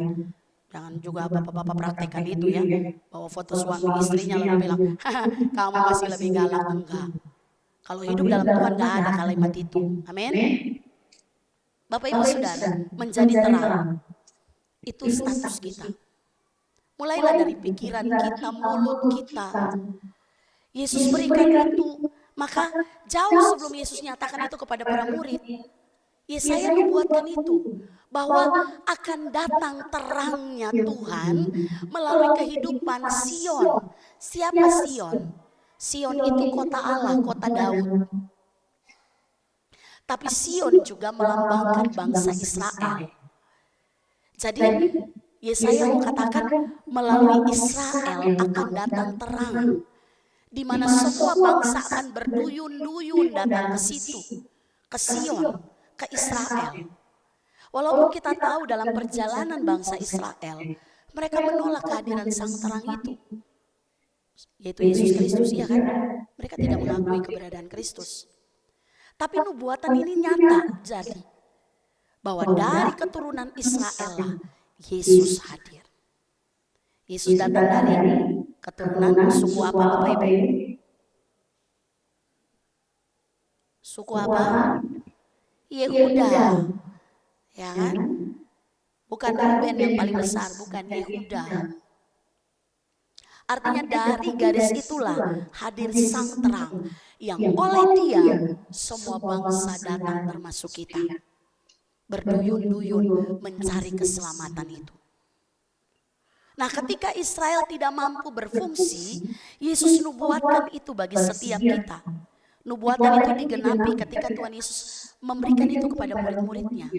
Speaker 2: Jangan juga bapak-bapak praktekkan itu ya. Bawa foto suami istrinya lalu bilang, kamu masih lebih galak. Enggak. Kalau hidup dalam Tuhan gak ada kalimat itu. Amin. Bapak Ibu Saudara, menjadi terang. Itu status kita. Mulailah dari pikiran kita, mulut kita. Yesus berikan itu. Maka jauh sebelum Yesus nyatakan itu kepada para murid, Yesaya membuatkan itu. Bahwa akan datang terangnya Tuhan melalui kehidupan Sion. Siapa Sion? Sion itu kota Allah, kota Daud. Tapi Sion juga melambangkan bangsa Israel. Jadi Yesaya mengatakan melalui Israel akan datang terang. Di mana semua bangsa akan berduyun-duyun datang ke situ. Ke Sion, ke Israel. Walaupun kita tahu dalam perjalanan bangsa Israel, mereka menolak kehadiran sang terang itu. Yaitu Yesus Kristus, ya kan? Mereka tidak mengakui keberadaan Kristus. Tapi nubuatan ini nyata jadi. Bahwa dari keturunan Israel lah Yesus hadir. Yesus datang dari keturunan suku apa Bapak Ibu? Suku apa? Yehuda. Ya kan? Bukan Ruben yang paling besar, bukan Yehuda. Artinya dari garis itulah hadir sang terang yang oleh dia semua bangsa datang termasuk kita. Berduyun-duyun mencari keselamatan itu. Nah, ketika Israel tidak mampu berfungsi, Yesus nubuatkan itu bagi setiap kita. Nubuatan itu digenapi ketika Tuhan Yesus memberikan itu kepada murid-muridnya.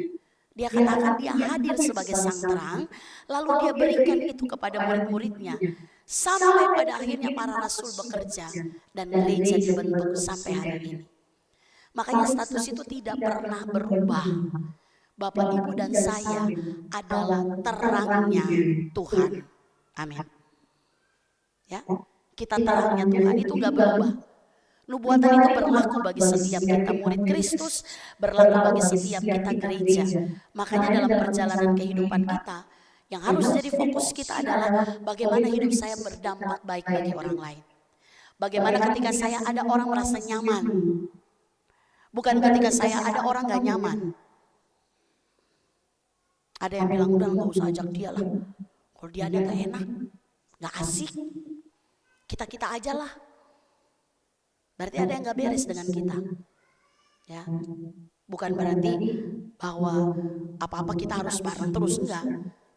Speaker 2: Dia katakan dia hadir sebagai sang terang, lalu dia berikan itu kepada murid-muridnya. Sampai pada akhirnya para rasul bekerja dan gereja dibentuk sampai hari ini. Makanya status itu tidak pernah berubah. Bapak, Ibu, dan saya adalah terangnya Tuhan. Amin. Ya, kita terangnya Tuhan itu gak berubah. Nubuatan itu berlaku bagi setiap kita murid Kristus, berlaku bagi setiap kita gereja. Makanya dalam perjalanan kehidupan kita, yang harus jadi fokus kita adalah bagaimana hidup saya berdampak baik bagi orang lain. Bagaimana ketika saya ada orang merasa nyaman. Bukan ketika saya ada orang gak nyaman. Ada yang bilang, udah gak usah ajak dia lah. Kalau dia ada gak enak, gak asik, kita-kita aja lah. Berarti ada yang gak beres dengan kita. Ya, bukan berarti bahwa apa-apa kita harus bareng terus, enggak.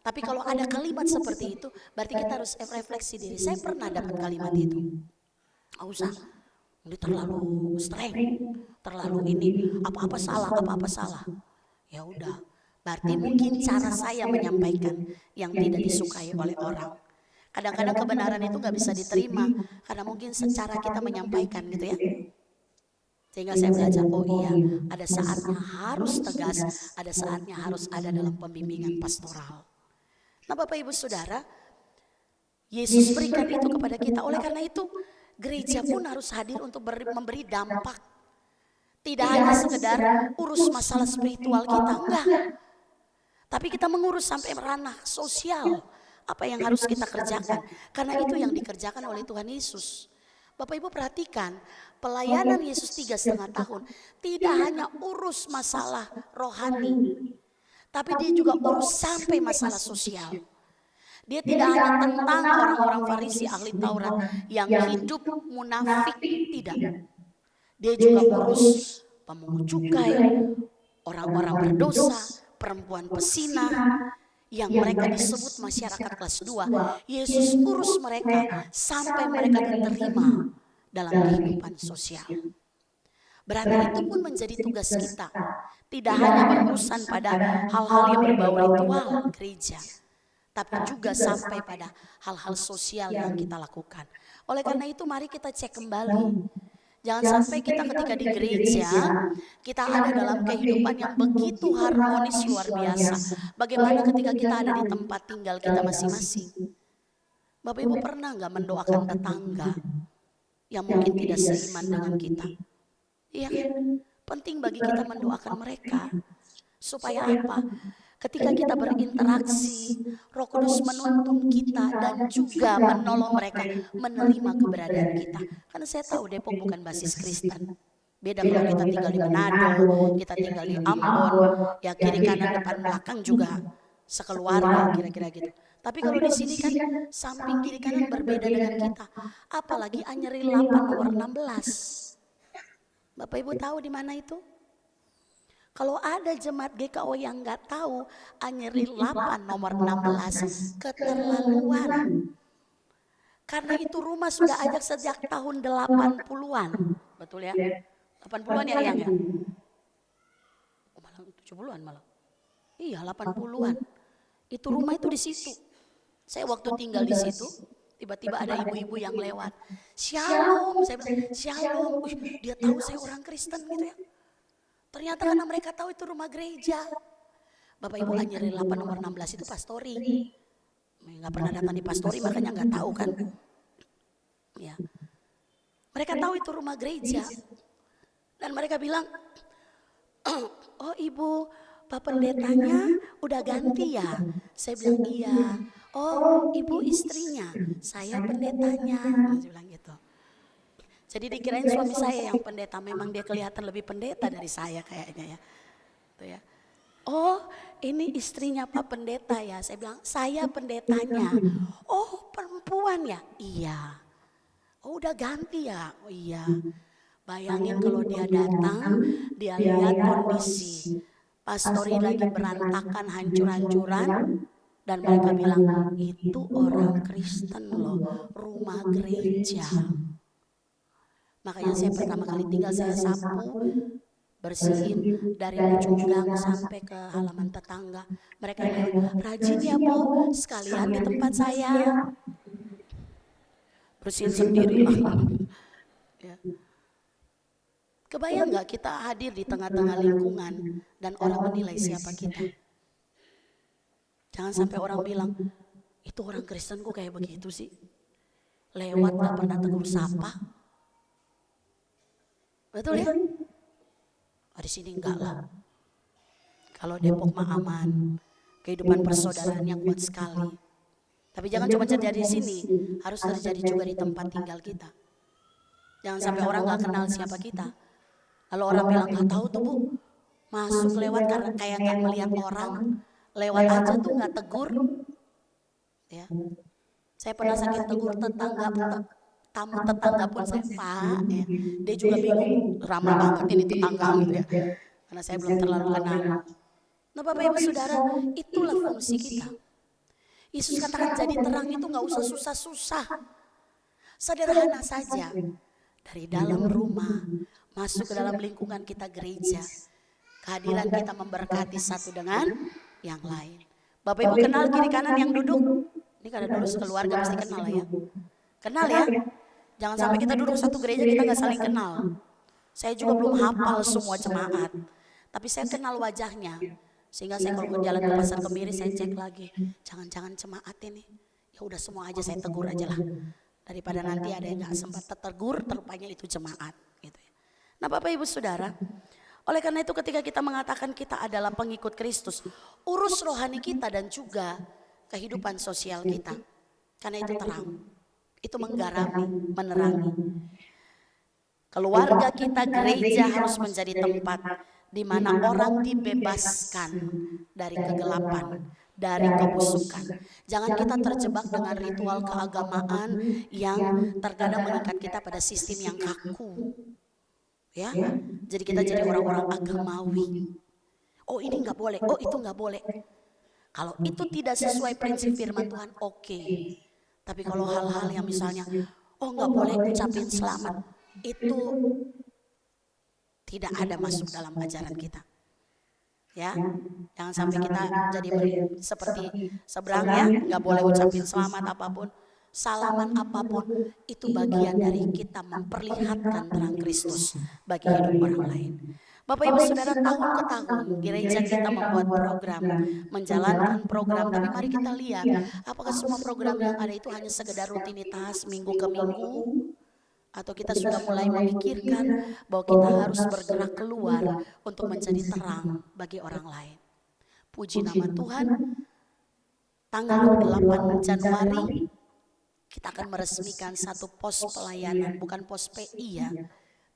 Speaker 2: Tapi kalau ada kalimat seperti itu, berarti kita harus refleksi diri. Saya pernah dapat kalimat itu. Gak usah, ini terlalu streng, terlalu ini, apa-apa salah. Ya udah, Berarti mungkin cara saya menyampaikan yang tidak disukai oleh orang. Kadang-kadang kebenaran itu nggak bisa diterima karena mungkin secara kita menyampaikan gitu ya. Sehingga saya belajar, oh iya, ada saatnya harus tegas, ada saatnya harus ada dalam pembimbingan pastoral. Nah Bapak Ibu Saudara, Yesus berikan itu kepada kita. Oleh karena itu, gereja pun harus hadir untuk memberi dampak. Tidak hanya sekedar urus masalah spiritual kita, enggak. Tapi kita mengurus sampai ranah sosial. Apa yang harus kita kerjakan. Karena itu yang dikerjakan oleh Tuhan Yesus. Bapak Ibu perhatikan, pelayanan Yesus 3,5 tahun. Tidak hanya urus masalah rohani. Tapi dia juga urus sampai masalah sosial. Dia tidak hanya tentang orang-orang Farisi ahli Taurat yang hidup munafik, tidak. Dia juga urus pemungut cukai, orang-orang berdosa, perempuan pesinah, yang mereka disebut masyarakat kelas 2. Yesus urus mereka sampai mereka diterima dalam kehidupan sosial. Berarti itu pun menjadi tugas kita. Tidak hanya berurusan pada hal-hal yang berbau ritual gereja, tapi juga sampai pada hal-hal sosial yang kita lakukan. Oleh karena itu mari kita cek kembali. Jangan sampai kita ketika di gereja, kita ada dalam kehidupan yang begitu harmonis luar biasa. Bagaimana ketika kita ada di tempat tinggal kita masing-masing. Bapak Ibu pernah nggak mendoakan tetangga yang mungkin tidak seiman dengan kita? Iya kan? Penting bagi kita mendoakan mereka. Supaya apa? Ketika kita berinteraksi, Roh Kudus menuntun kita dan juga menolong mereka menerima keberadaan kita. Karena saya tahu Depok bukan basis Kristen. Beda kalau kita tinggal di Manado, kita tinggal di Ambon, ya kiri kanan depan belakang juga sekeluarga kira-kira gitu. Tapi kalau di sini kan samping kiri kanan berbeda dengan kita. Apalagi Anyeri 8 nomor 16. Bapak Ibu tahu di mana itu? Kalau ada jemaat GKO yang nggak tahu, Anyeri 8 nomor 16 keterlaluan. Karena itu rumah sudah ajak sejak tahun 80-an. Betul ya? 80-an ya yang ya? Oh, malah 70-an malah. Iya 80-an. Itu rumah itu di situ. Saya waktu tinggal di situ, tiba-tiba ada ibu-ibu yang lewat. Shalom, saya bilang, shalom. Dia tahu saya orang Kristen gitu ya. Ternyata karena mereka tahu itu rumah gereja. Bapak Ibu Anyeri 8 nomor 16 itu pastori. Nggak pernah datang di pastori makanya nggak tahu kan. Ya. Mereka tahu itu rumah gereja. Dan mereka bilang, oh ibu, Pak Pendetanya udah ganti ya? Saya bilang iya. Oh ibu istrinya, saya pendetanya. Saya bilang gitu. Jadi dikirain suami saya yang pendeta, memang dia kelihatan lebih pendeta dari saya kayaknya ya. Tuh ya. Oh ini istrinya Pak Pendeta ya, saya bilang saya pendetanya. Oh perempuan ya? Iya. Oh udah ganti ya? Oh iya. Bayangin kalau dia datang, dia lihat kondisi. Pastori lagi berantakan, hancur-hancuran. Dan mereka bilang itu orang Kristen loh, rumah gereja. Makanya saya pertama kali tinggal saya sapu, bersihin dari ujung gang sampai ke halaman tetangga. Mereka bilang, rajin ya Bu, sekalian di tempat saya. Bersihin sendiri lah. Ya. Kebayang gak kita hadir di tengah-tengah lingkungan dan orang menilai siapa kita? Jangan sampai orang bilang, itu orang Kristen kok kayak begitu sih? Lewat gak pernah tegur sapa. Betul ya? Oh, di sini enggak lah. Kalau Depok mah aman, kehidupan persaudaraan yang kuat sekali. Tapi jangan cuma terjadi di sini, harus terjadi juga di tempat tinggal kita. Jangan sampai orang nggak kenal siapa kita. Lalu orang bilang nggak tahu tuh Bu, masuk lewat karena kayak nggak melihat orang, lewat aja tuh nggak tegur. Ya, saya pernah sakit tegur tetangga. Tamu tetangga pun saya Pak, ya. Dia juga bingung, ramah banget ini tetangga gitu ya, karena saya belum terlalu kenal. Nah Bapak Ibu Saudara, itulah fungsi kita. Yesus katakan jadi terang itu nggak usah susah-susah, sederhana saja. Dari dalam rumah, masuk ke dalam lingkungan kita gereja, Kehadiran kita memberkati satu dengan yang lain. Bapak Ibu kenal kiri kanan yang duduk? Ini karena dulu sekeluarga pasti kenal lah ya. Kenal ya? Jangan sampai kita duduk satu gereja kita gak saling kenal. Saya juga belum hafal semua jemaat. Tapi saya kenal wajahnya. Sehingga saya kalau jalan ke pasar Kemiri saya cek lagi. Jangan-jangan jemaat ini. Ya udah semua aja saya tegur aja lah. Daripada nanti ada yang gak sempat tertegur, terupanya itu jemaat. Gitu ya. Nah Bapak Ibu Saudara, oleh karena itu ketika kita mengatakan kita adalah pengikut Kristus, urus rohani kita dan juga kehidupan sosial kita. Karena itu terang, itu menggarami, menerangi. Keluarga kita, gereja harus menjadi tempat di mana orang dibebaskan dari kegelapan, dari kebusukan. Jangan kita terjebak dengan ritual keagamaan yang terkadang mengikat kita pada sistem yang kaku. Ya, jadi kita jadi orang-orang agamawi. Oh ini nggak boleh, oh itu nggak boleh. Kalau itu tidak sesuai prinsip firman Tuhan, oke. Tapi kalau hal-hal yang misalnya, oh nggak boleh ucapin selamat, itu tidak ada masuk dalam ajaran kita. Ya, jangan sampai kita jadi seperti seberang ya, nggak boleh ucapin selamat apapun, salaman apapun, itu bagian dari kita memperlihatkan terang Kristus bagi hidup orang lain. Bapak Ibu Saudara, tahun ke tahun gereja kita membuat program, menjalankan program, tapi mari kita lihat apakah semua program yang ada itu hanya sekedar rutinitas minggu ke minggu, atau kita sudah mulai memikirkan bahwa kita harus bergerak keluar untuk menjadi terang bagi orang lain. Puji nama Tuhan, tanggal 28 Januari kita akan meresmikan satu pos pelayanan, bukan pos PI ya,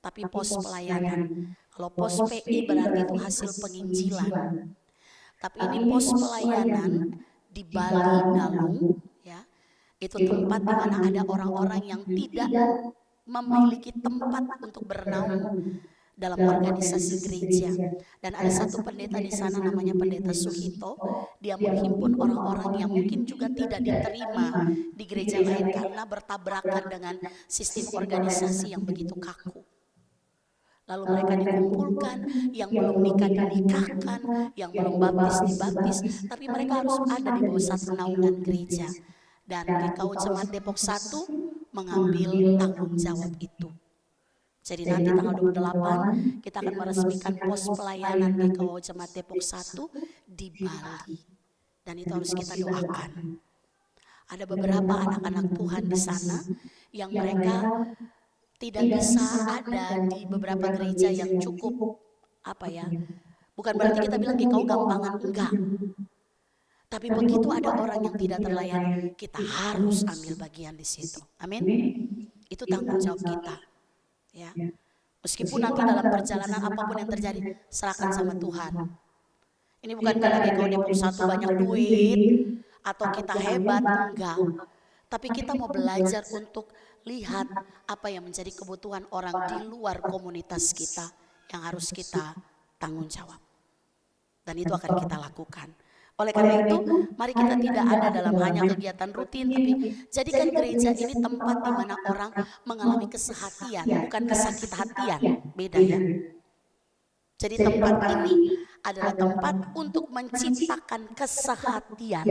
Speaker 2: tapi pos pelayanan. Kalau pos PI berarti itu hasil penginjilan. Tapi ini pos pelayanan di Bali Dalung ya. Itu tempat di mana ada orang-orang yang tidak memiliki tempat untuk bernaung dalam organisasi gereja. Dan ada satu pendeta di sana namanya Pendeta Suhito. Dia menghimpun orang-orang yang mungkin juga tidak diterima di gereja lain karena bertabrakan dengan sistem organisasi yang begitu kaku. Lalu mereka dikumpulkan, yang belum nikah dinikahkan, yang belum baptis dibaptis, tapi mereka harus ada di bawah satu naungan gereja. Dan GKU Jemaat Depok 1 mengambil tanggung jawab itu. Jadi nanti tanggal 28 kita akan meresmikan pos pelayanan GKU Jemaat Depok 1 di Bali. Dan itu harus kita doakan. Ada beberapa anak-anak Tuhan di sana yang mereka tidak bisa ada di beberapa gereja yang cukup apa ya. Bukan berarti kita bilang GKU gampangan, enggak. Tapi begitu ada orang yang tidak terlayani, kita harus ambil bagian di situ. Amin. Itu tanggung jawab kita. Ya. Meskipun nanti dalam perjalanan apapun yang terjadi, serahkan sama Tuhan. Ini bukan karena GKU Depok 1 banyak duit atau kita hebat, enggak. Tapi kita mau belajar untuk lihat apa yang menjadi kebutuhan orang di luar komunitas kita yang harus kita tanggung jawab. Dan itu akan kita lakukan. Oleh karena itu, mari kita tidak ada dalam hanya kegiatan rutin, tapi jadikan gereja ini tempat di mana orang mengalami kesehatian, bukan kesakit hatian, beda ya. Jadi tempat ini adalah tempat untuk menciptakan kesehatian,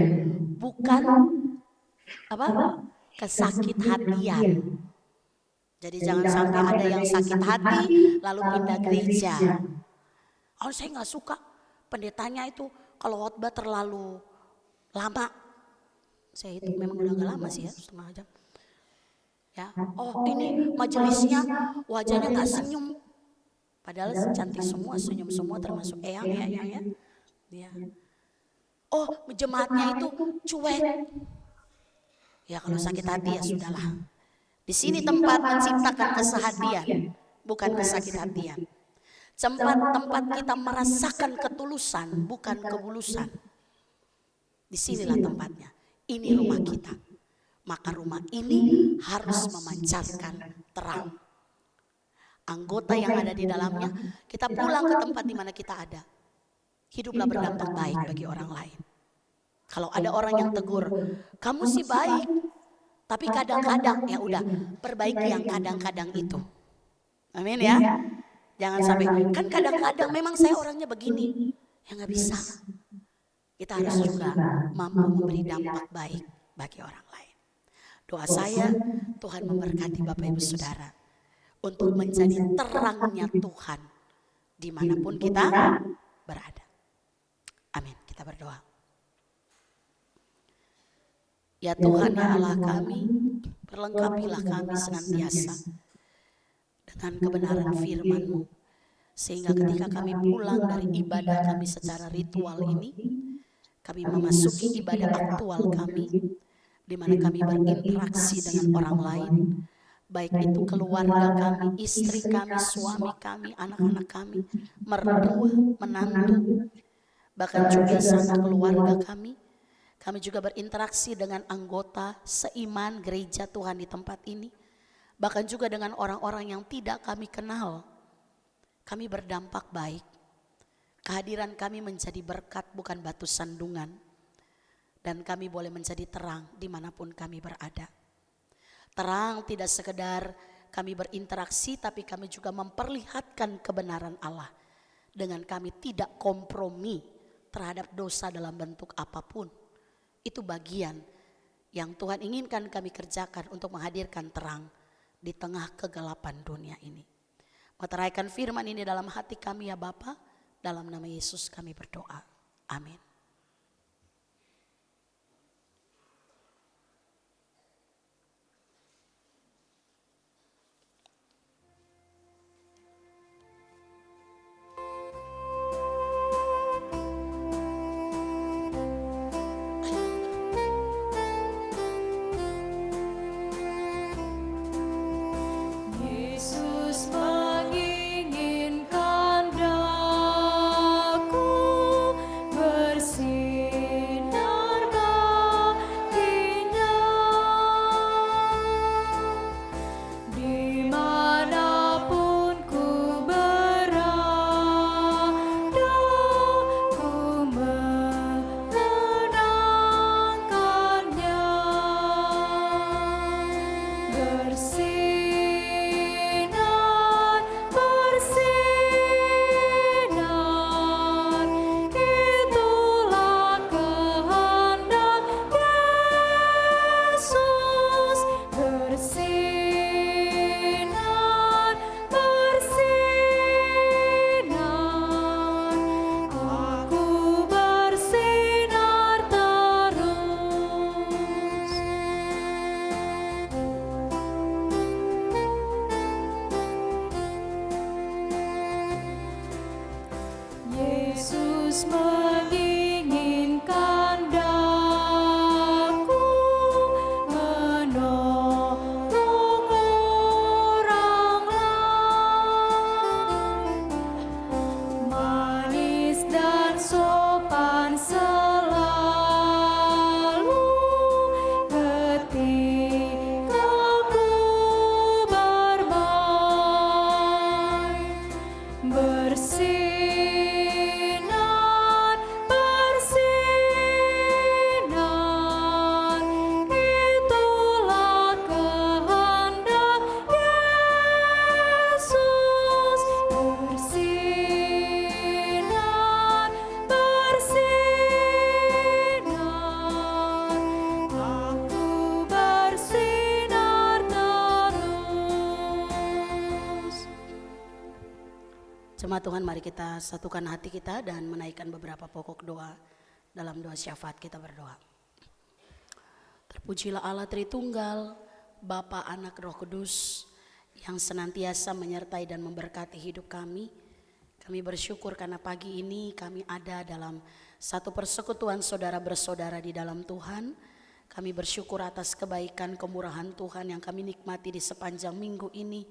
Speaker 2: bukan apa? Kesakit hatian. Jadi jangan sampai ada yang sakit hati lalu pindah gereja. Oh saya nggak suka pendetanya itu kalau khotbah terlalu lama. Saya itu memang udah agak lama sih ya, setengah jam. Ya, oh ini majelisnya wajahnya nggak senyum. Padahal cantik semua, senyum semua termasuk Eyang ya. Ya. Oh jemaatnya itu cuek. Ya kalau sakit hati ya sudahlah. Di sini tempat menciptakan kesehatian, bukan kesakit hatian. Tempat kita merasakan ketulusan, bukan kebulusan. Disinilah tempatnya. Ini rumah kita. Maka rumah ini harus memancarkan terang. Anggota yang ada di dalamnya, kita pulang ke tempat di mana kita ada. Hiduplah berdampak baik bagi orang lain. Kalau ada orang yang tegur, kamu sih baik, tapi kadang-kadang ya udah perbaiki yang kadang-kadang itu. Amin ya. Jangan sampai, kan kadang-kadang memang saya orangnya begini. Ya nggak bisa. Kita harus juga mampu memberi dampak baik bagi orang lain. Doa saya, Tuhan memberkati Bapak Ibu Saudara untuk menjadi terangnya Tuhan dimanapun kita berada. Amin. Kita berdoa. Ya Tuhan, ya Allah kami, perlengkapilah kami senantiasa dengan kebenaran firman-Mu. Sehingga ketika kami pulang dari ibadah kami secara ritual ini, kami memasuki ibadah aktual kami, di mana kami berinteraksi dengan orang lain, baik itu keluarga kami, istri kami, suami kami, anak-anak kami, mertua, menantu, bahkan juga sanak keluarga kami. Kami juga berinteraksi dengan anggota seiman gereja Tuhan di tempat ini, bahkan juga dengan orang-orang yang tidak kami kenal. Kami berdampak baik. Kehadiran kami menjadi berkat, bukan batu sandungan. Dan kami boleh menjadi terang dimanapun kami berada. Terang tidak sekedar kami berinteraksi, tapi kami juga memperlihatkan kebenaran Allah. Dengan kami tidak kompromi terhadap dosa dalam bentuk apapun. Itu bagian yang Tuhan inginkan kami kerjakan untuk menghadirkan terang di tengah kegelapan dunia ini. Meteraikan firman ini dalam hati kami ya Bapa, dalam nama Yesus kami berdoa. Amin.
Speaker 3: Yesus menginginkan daku bersinar baginya, dimanapun ku berada, ku mengenangkannya. Bersinar, bersinar, itulah kehendak Yesus. Bersinar, bersinar, aku bersinar terus. Yesus menginginkan daku menolong orang lain, manis dan sopan selalu ketika ku bermain. Bersinar, bersinar, itulah kehendak Yesus. Bersinar, bersinar, aku bersinar terus.
Speaker 2: Jemaat Tuhan, mari kita satukan hati kita dan menaikkan beberapa pokok doa. Dalam doa syafaat kita berdoa. Terpujilah Allah Tritunggal, Bapa, Anak, Roh Kudus, yang senantiasa menyertai dan memberkati hidup kami. Kami bersyukur karena pagi ini kami ada dalam satu persekutuan saudara bersaudara di dalam Tuhan. Kami bersyukur atas kebaikan kemurahan Tuhan yang kami nikmati di sepanjang minggu ini.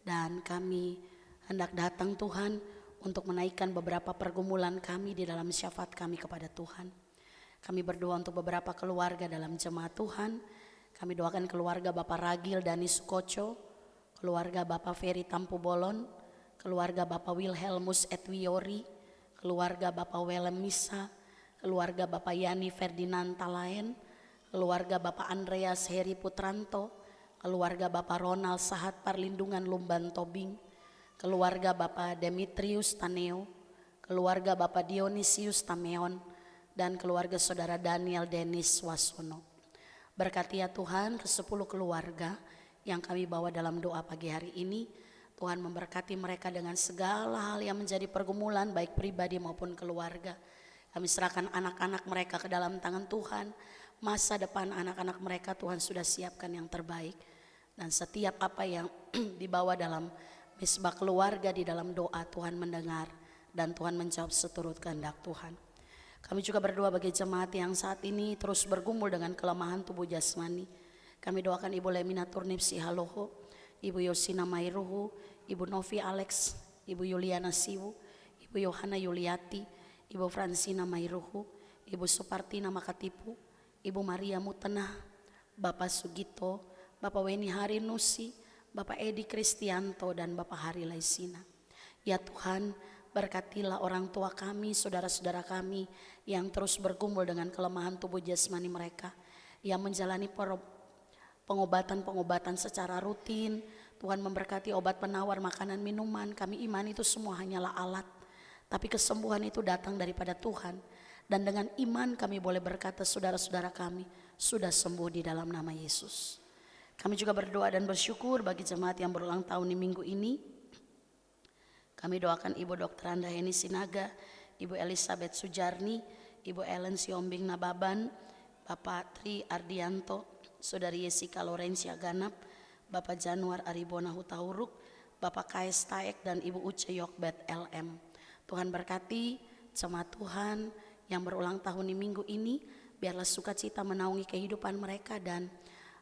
Speaker 2: Dan kami hendak datang Tuhan untuk menaikkan beberapa pergumulan kami di dalam syafaat kami kepada Tuhan. Kami berdoa untuk beberapa keluarga dalam jemaat Tuhan. Kami doakan keluarga Bapak Ragil Dani Sukoco, keluarga Bapak Ferry Tampu Bolon, keluarga Bapak Wilhelmus Edwiori, keluarga Bapak Welem Misa, keluarga Bapak Yani Ferdinand Talaen, keluarga Bapak Andreas Heri Putranto, keluarga Bapak Ronald Sahat Parlindungan Lumban Tobing, keluarga Bapak Demetrius Taneo, keluarga Bapak Dionisius Tameon, dan keluarga Saudara Daniel Denis Wasono. Berkati ya Tuhan ke-10 keluarga yang kami bawa dalam doa pagi hari ini. Tuhan memberkati mereka dengan segala hal yang menjadi pergumulan baik pribadi maupun keluarga. Kami serahkan anak-anak mereka ke dalam tangan Tuhan. Masa depan anak-anak mereka Tuhan sudah siapkan yang terbaik. Dan setiap apa yang dibawa dalam misbah keluarga di dalam doa Tuhan mendengar. Dan Tuhan menjawab seturut kehendak Tuhan. Kami juga berdoa bagi jemaat yang saat ini terus bergumul dengan kelemahan tubuh jasmani. Kami doakan Ibu Lemina Turnip Sihaloho, Ibu Yosina Mairuhu, Ibu Novi Alex, Ibu Yuliana Siwu, Ibu Yohana Yuliati, Ibu Fransina Mairuhu, Ibu Supartina Makatipu, Ibu Maria Mutenah, Bapak Sugito, Bapak Weni Harinusi, Bapak Edi Kristianto, dan Bapak Hari Laisina. Ya Tuhan, berkatilah orang tua kami, saudara-saudara kami yang terus bergumul dengan kelemahan tubuh jasmani mereka, yang menjalani pengobatan-pengobatan secara rutin. Tuhan memberkati obat penawar, makanan, minuman. Kami iman itu semua hanyalah alat, tapi kesembuhan itu datang daripada Tuhan. Dan dengan iman kami boleh berkata saudara-saudara kami sudah sembuh di dalam nama Yesus. Kami juga berdoa dan bersyukur bagi jemaat yang berulang tahun di minggu ini. Kami doakan Ibu Dr. Anda Heni Sinaga, Ibu Elizabeth Sujarni, Ibu Ellen Siombing Nababan, Bapak Tri Ardianto, Saudari Yesika Lorencia Ganap, Bapak Januar Aribona Hutahuruk, Bapak Kaes Taek, dan Ibu Uce Yokbet LM. Tuhan berkati jemaat Tuhan yang berulang tahun di minggu ini. Biarlah sukacita menaungi kehidupan mereka dan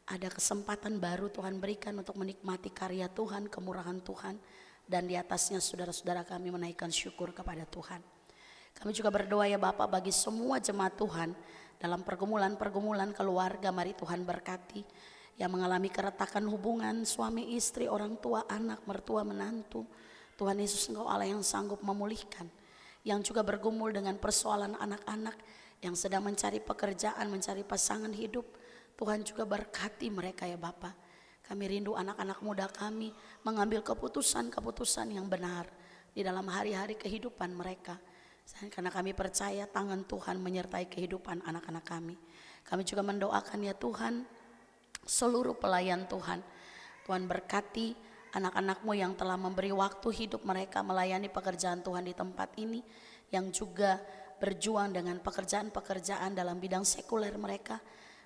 Speaker 2: ada kesempatan baru Tuhan berikan untuk menikmati karya Tuhan, kemurahan Tuhan. Dan di atasnya saudara-saudara kami menaikkan syukur kepada Tuhan. Kami juga berdoa ya Bapak bagi semua jemaat Tuhan dalam pergumulan-pergumulan keluarga. Mari Tuhan berkati yang mengalami keretakan hubungan suami istri, orang tua, anak, mertua, menantu. Tuhan Yesus Engkau Allah yang sanggup memulihkan. Yang juga bergumul dengan persoalan anak-anak yang sedang mencari pekerjaan, mencari pasangan hidup. Tuhan juga berkati mereka ya Bapak. Kami rindu anak-anak muda kami mengambil keputusan-keputusan yang benar di dalam hari-hari kehidupan mereka. Karena kami percaya tangan Tuhan menyertai kehidupan anak-anak kami. Kami juga mendoakan ya Tuhan seluruh pelayan Tuhan. Tuhan berkati anak-anak-Mu yang telah memberi waktu hidup mereka melayani pekerjaan Tuhan di tempat ini. Yang juga berjuang dengan pekerjaan-pekerjaan dalam bidang sekuler mereka.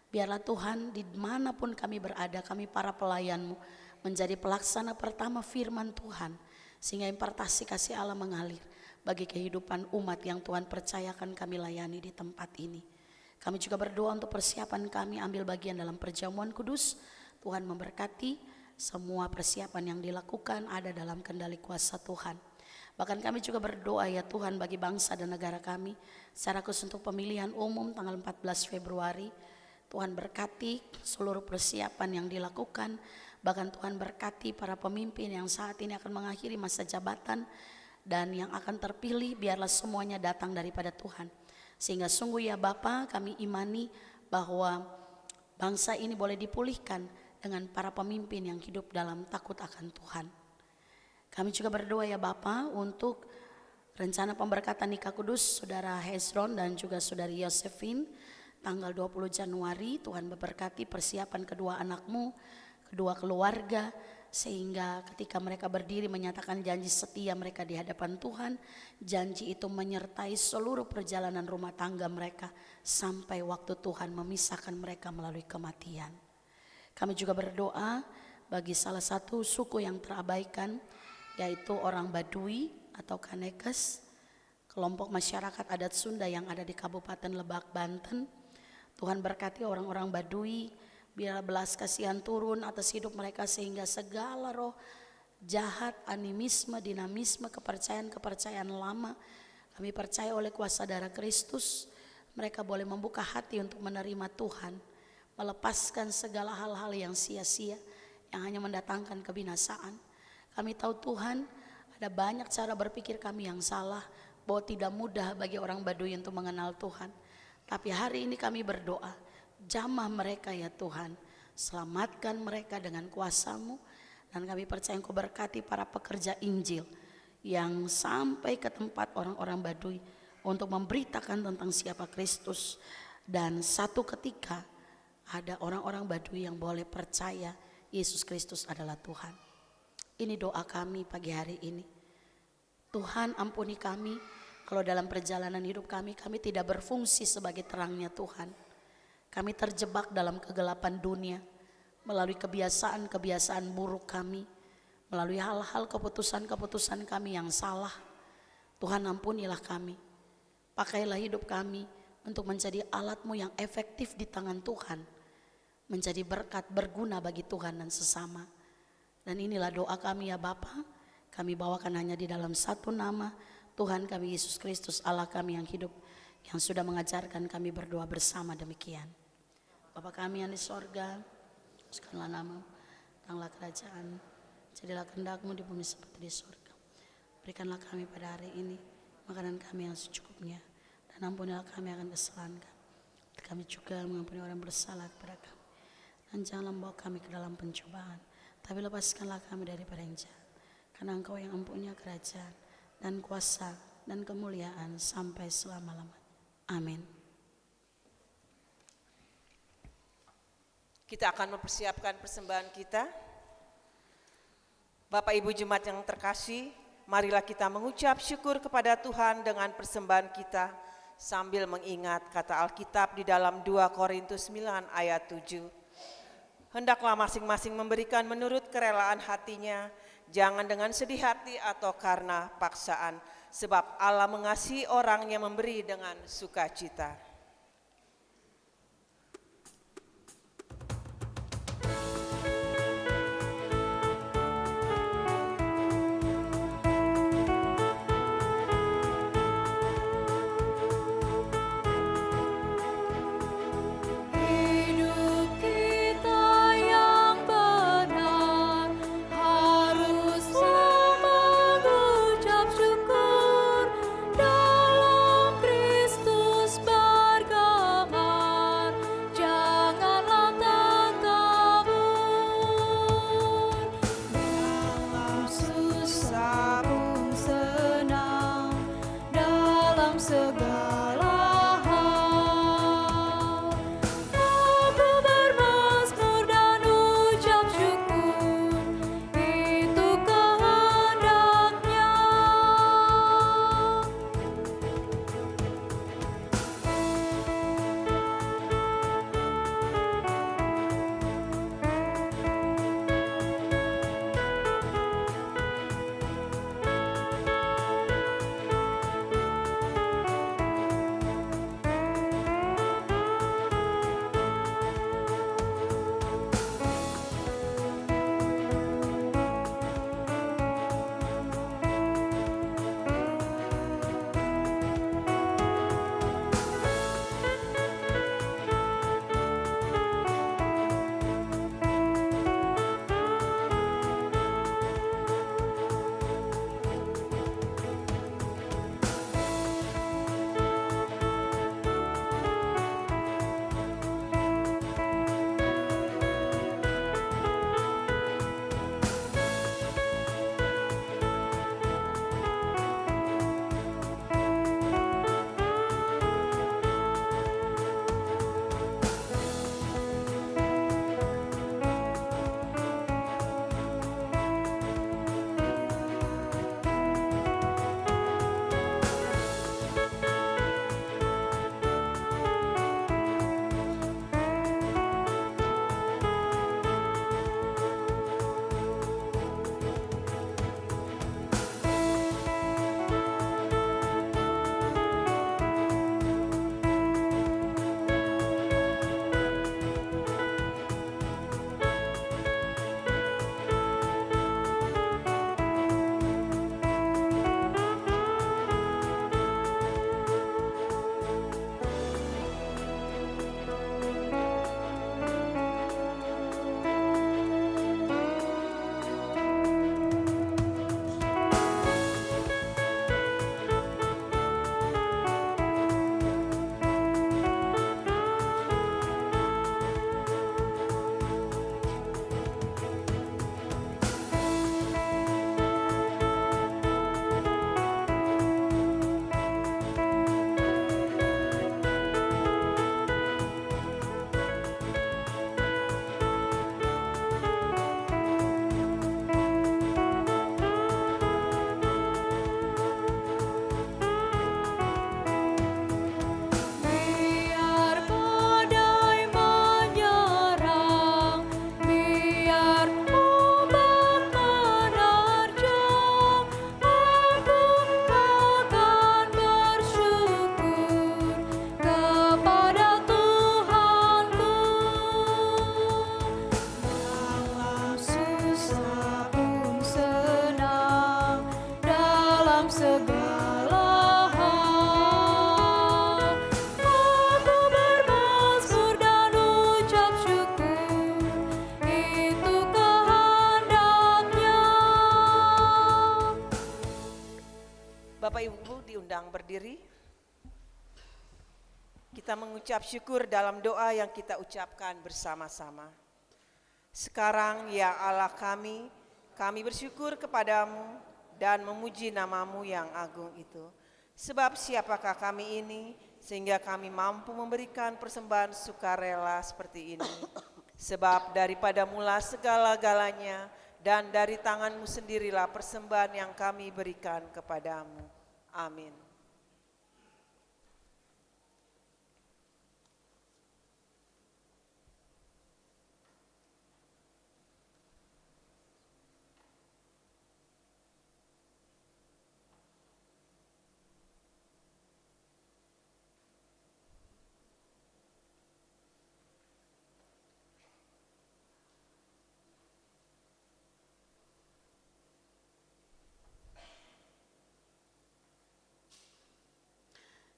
Speaker 2: Biarlah Tuhan dimanapun kami berada, kami para pelayan-Mu menjadi pelaksana pertama firman Tuhan. Sehingga impartasi kasih Allah mengalir bagi kehidupan umat yang Tuhan percayakan kami layani di tempat ini. Kami juga berdoa untuk persiapan kami ambil bagian dalam perjamuan kudus. Tuhan memberkati semua persiapan yang dilakukan ada dalam kendali kuasa Tuhan. Bahkan kami juga berdoa ya Tuhan bagi bangsa dan negara kami. Secara khusus untuk pemilihan umum tanggal 14 Februari. Tuhan berkati seluruh persiapan yang dilakukan. Bahkan Tuhan berkati para pemimpin yang saat ini akan mengakhiri masa jabatan. Dan yang akan terpilih biarlah semuanya datang daripada Tuhan. Sehingga sungguh ya Bapa kami imani bahwa bangsa ini boleh dipulihkan dengan para pemimpin yang hidup dalam takut akan Tuhan. Kami juga berdoa ya Bapa untuk rencana pemberkatan nikah kudus Saudara Hezron dan juga Saudari Josephine. Tanggal 20 Januari Tuhan memberkati persiapan kedua anak-Mu, kedua keluarga. Sehingga ketika mereka berdiri menyatakan janji setia mereka di hadapan Tuhan. Janji itu menyertai seluruh perjalanan rumah tangga mereka. Sampai waktu Tuhan memisahkan mereka melalui kematian. Kami juga berdoa bagi salah satu suku yang terabaikan. Yaitu orang Baduy atau Kanekes. Kelompok masyarakat adat Sunda yang ada di Kabupaten Lebak, Banten. Tuhan berkati orang-orang Baduy, biarlah belas kasihan turun atas hidup mereka sehingga segala roh jahat, animisme, dinamisme, kepercayaan-kepercayaan lama, kami percaya oleh kuasa darah Kristus, mereka boleh membuka hati untuk menerima Tuhan, melepaskan segala hal-hal yang sia-sia, yang hanya mendatangkan kebinasaan. Kami tahu Tuhan, ada banyak cara berpikir kami yang salah, bahwa tidak mudah bagi orang Baduy untuk mengenal Tuhan. Tapi hari ini kami berdoa, jamah mereka ya Tuhan, selamatkan mereka dengan kuasa-Mu. Dan kami percaya Engkau berkati para pekerja Injil yang sampai ke tempat orang-orang Baduy untuk memberitakan tentang siapa Kristus. Dan satu ketika ada orang-orang Baduy yang boleh percaya Yesus Kristus adalah Tuhan. Ini doa kami pagi hari ini. Tuhan ampuni kami kalau dalam perjalanan hidup kami tidak berfungsi sebagai terangnya Tuhan. Kami terjebak dalam kegelapan dunia melalui kebiasaan-kebiasaan buruk kami, melalui hal-hal keputusan-keputusan kami yang salah. Tuhan ampunilah kami. Pakailah hidup kami untuk menjadi alat-Mu yang efektif di tangan Tuhan, menjadi berkat berguna bagi Tuhan dan sesama. Dan inilah doa kami ya Bapa. Kami bawakan hanya di dalam satu nama, Tuhan kami Yesus Kristus, Allah kami yang hidup, yang sudah mengajarkan kami berdoa bersama demikian. Bapa kami yang di sorga, kuduskanlah namamu, datanglah kerajaan, jadilah kehendak-Mu di bumi seperti di sorga. Berikanlah kami pada hari ini makanan kami yang secukupnya, dan ampunilah kami akan kesalahan kami. Kami juga mengampuni orang bersalah kepada kami. Dan janganlah membawa kami ke dalam pencobaan, tapi lepaskanlah kami daripada yang jahat. Karena Engkau yang mempunyai kerajaan dan kuasa dan kemuliaan sampai selama-lamanya. Amin.
Speaker 1: Kita akan mempersiapkan persembahan kita. Bapak Ibu Jemaat yang terkasih, marilah kita mengucap syukur kepada Tuhan dengan persembahan kita sambil mengingat kata Alkitab di dalam 2 Korintus 9 ayat 7. Hendaklah masing-masing memberikan menurut kerelaan hatinya, jangan dengan sedih hati atau karena paksaan, sebab Allah mengasihi orang yang memberi dengan sukacita.
Speaker 3: Hidup kita yang benar haruslah mengucap syukur dalam Kristus. dalam segala hal. Aku bermazmur dan ucap syukur, itu kehendaknya.
Speaker 1: Bapak Ibu diundang berdiri. Kita mengucap syukur dalam doa yang kita ucapkan bersama-sama. Sekarang ya Allah kami bersyukur kepadamu dan memuji namamu yang agung itu. Sebab siapakah kami ini sehingga kami mampu memberikan persembahan sukarela seperti ini. Sebab daripada mula segala-galanya dan dari tanganmu sendirilah persembahan yang kami berikan kepadamu. Amin.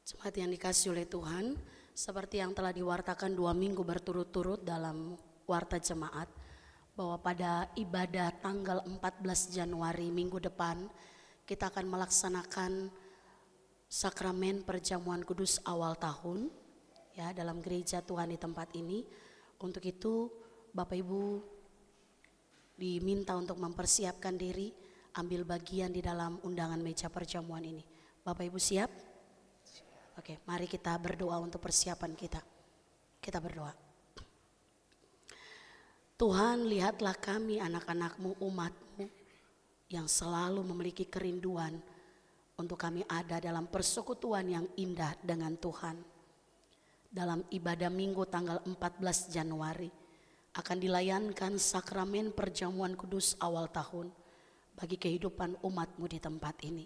Speaker 2: Jemaat yang dikasihi oleh Tuhan, seperti yang telah diwartakan 2 minggu berturut-turut dalam warta jemaat, bahwa pada ibadah tanggal 14 Januari minggu depan, kita akan melaksanakan sakramen perjamuan kudus awal tahun ya dalam gereja Tuhan di tempat ini. Untuk itu Bapak Ibu diminta untuk mempersiapkan diri, ambil bagian di dalam undangan meja perjamuan ini. Bapak Ibu siap? Oke, mari kita berdoa untuk persiapan kita. Kita berdoa. Tuhan, lihatlah kami anak-anak-Mu, umat-Mu yang selalu memiliki kerinduan untuk kami ada dalam persekutuan yang indah dengan Tuhan. Dalam ibadah minggu tanggal 14 Januari akan dilayankan sakramen perjamuan kudus awal tahun bagi kehidupan umat-Mu di tempat ini.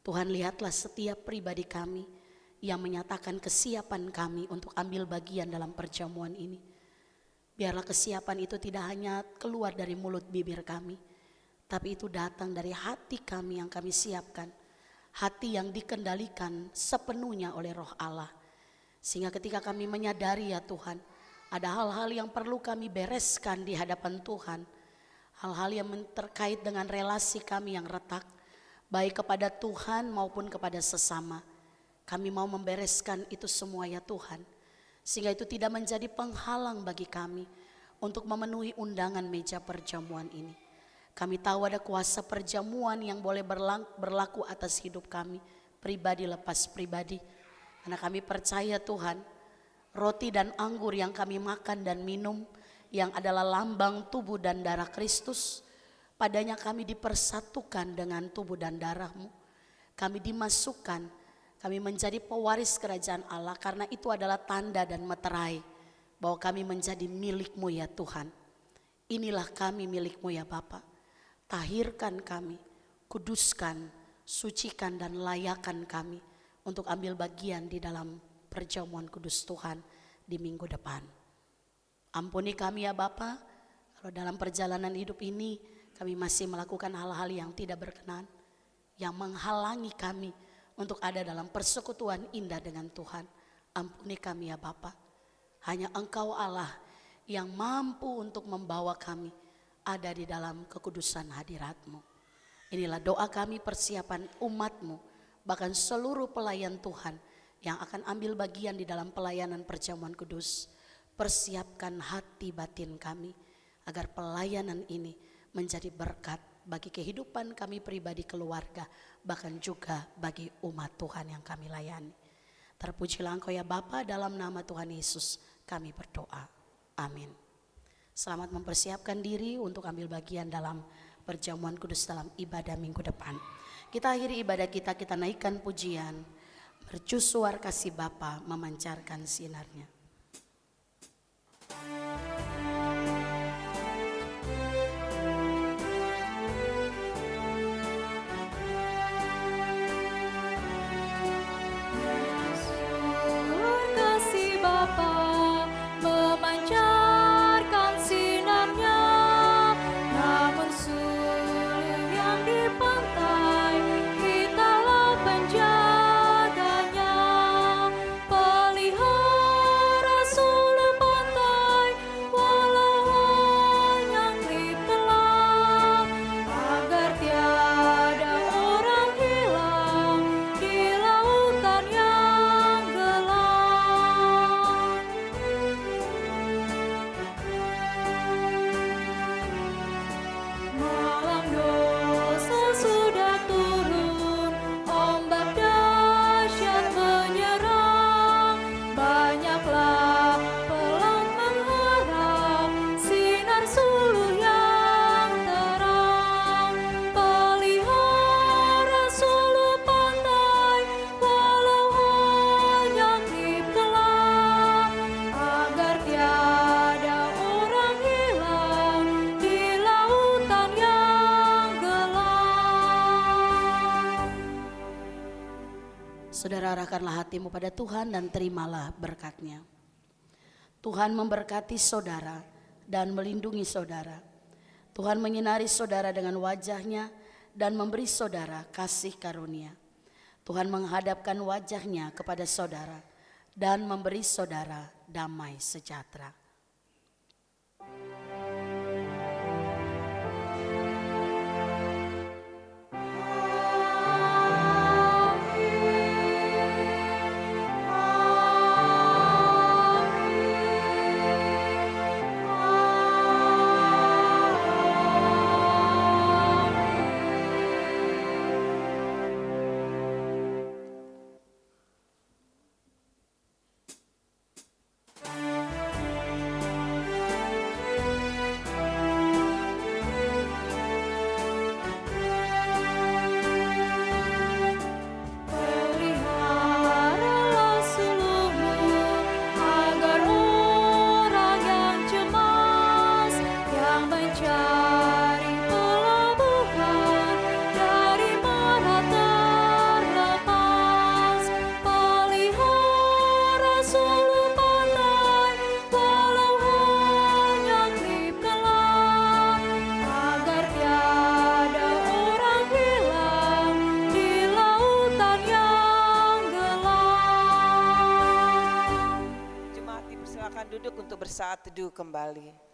Speaker 2: Tuhan, lihatlah setiap pribadi kami yang menyatakan kesiapan kami untuk ambil bagian dalam perjamuan ini. Biarlah kesiapan itu tidak hanya keluar dari mulut bibir kami, tapi itu datang dari hati kami yang kami siapkan. Hati yang dikendalikan sepenuhnya oleh Roh Allah. Sehingga ketika kami menyadari ya Tuhan, ada hal-hal yang perlu kami bereskan di hadapan Tuhan. Hal-hal yang terkait dengan relasi kami yang retak, baik kepada Tuhan maupun kepada sesama. Kami mau membereskan itu semua ya Tuhan, sehingga itu tidak menjadi penghalang bagi kami untuk memenuhi undangan meja perjamuan ini. Kami tahu ada kuasa perjamuan yang boleh berlaku atas hidup kami, pribadi lepas pribadi. Karena kami percaya Tuhan, roti dan anggur yang kami makan dan minum, yang adalah lambang tubuh dan darah Kristus, padanya kami dipersatukan dengan tubuh dan darah-Mu. Kami dimasukkan, kami menjadi pewaris kerajaan Allah, karena itu adalah tanda dan meterai bahwa kami menjadi milik-Mu ya Tuhan. Inilah kami milik-Mu ya Bapa. Tahirkan kami, kuduskan, sucikan dan layakan kami untuk ambil bagian di dalam perjamuan kudus Tuhan di minggu depan. Ampuni kami ya Bapa, kalau dalam perjalanan hidup ini kami masih melakukan hal-hal yang tidak berkenan, yang menghalangi kami untuk ada dalam persekutuan indah dengan Tuhan. Ampuni kami ya Bapa. Hanya Engkau Allah yang mampu untuk membawa kami ada di dalam kekudusan hadirat-Mu. Inilah doa kami, persiapan umat-Mu, bahkan seluruh pelayan Tuhan yang akan ambil bagian di dalam pelayanan perjamuan kudus. Persiapkan hati batin kami agar pelayanan ini menjadi berkat bagi kehidupan kami pribadi, keluarga, bahkan juga bagi umat Tuhan yang kami layani. Terpujilah Engkau ya Bapa, dalam nama Tuhan Yesus kami berdoa. Amin. Selamat mempersiapkan diri untuk ambil bagian dalam perjamuan kudus dalam ibadah minggu depan. Kita akhiri ibadah kita naikkan pujian. Mercusuar kasih Bapa memancarkan sinarnya.
Speaker 3: Kasih Bapa memancarkan sinarnya, namun sulur yang di pantai kita
Speaker 2: Saudara arahkanlah hatimu pada Tuhan dan terimalah berkat-Nya. Tuhan memberkati saudara dan melindungi saudara. Tuhan menyinari saudara dengan wajah-Nya dan memberi saudara kasih karunia. Tuhan menghadapkan wajah-Nya kepada saudara dan memberi saudara damai sejahtera.
Speaker 3: Peliharalah sulungmu agar orang yang cemas, yang mencari pelabuhan dari mana terlepas. Pelihara sulung pantai walau hanya klip gelap, agar tiada orang hilang di lautan yang gelap.
Speaker 1: Jemaat dipersilakan duduk untuk bersaat teduh kembali.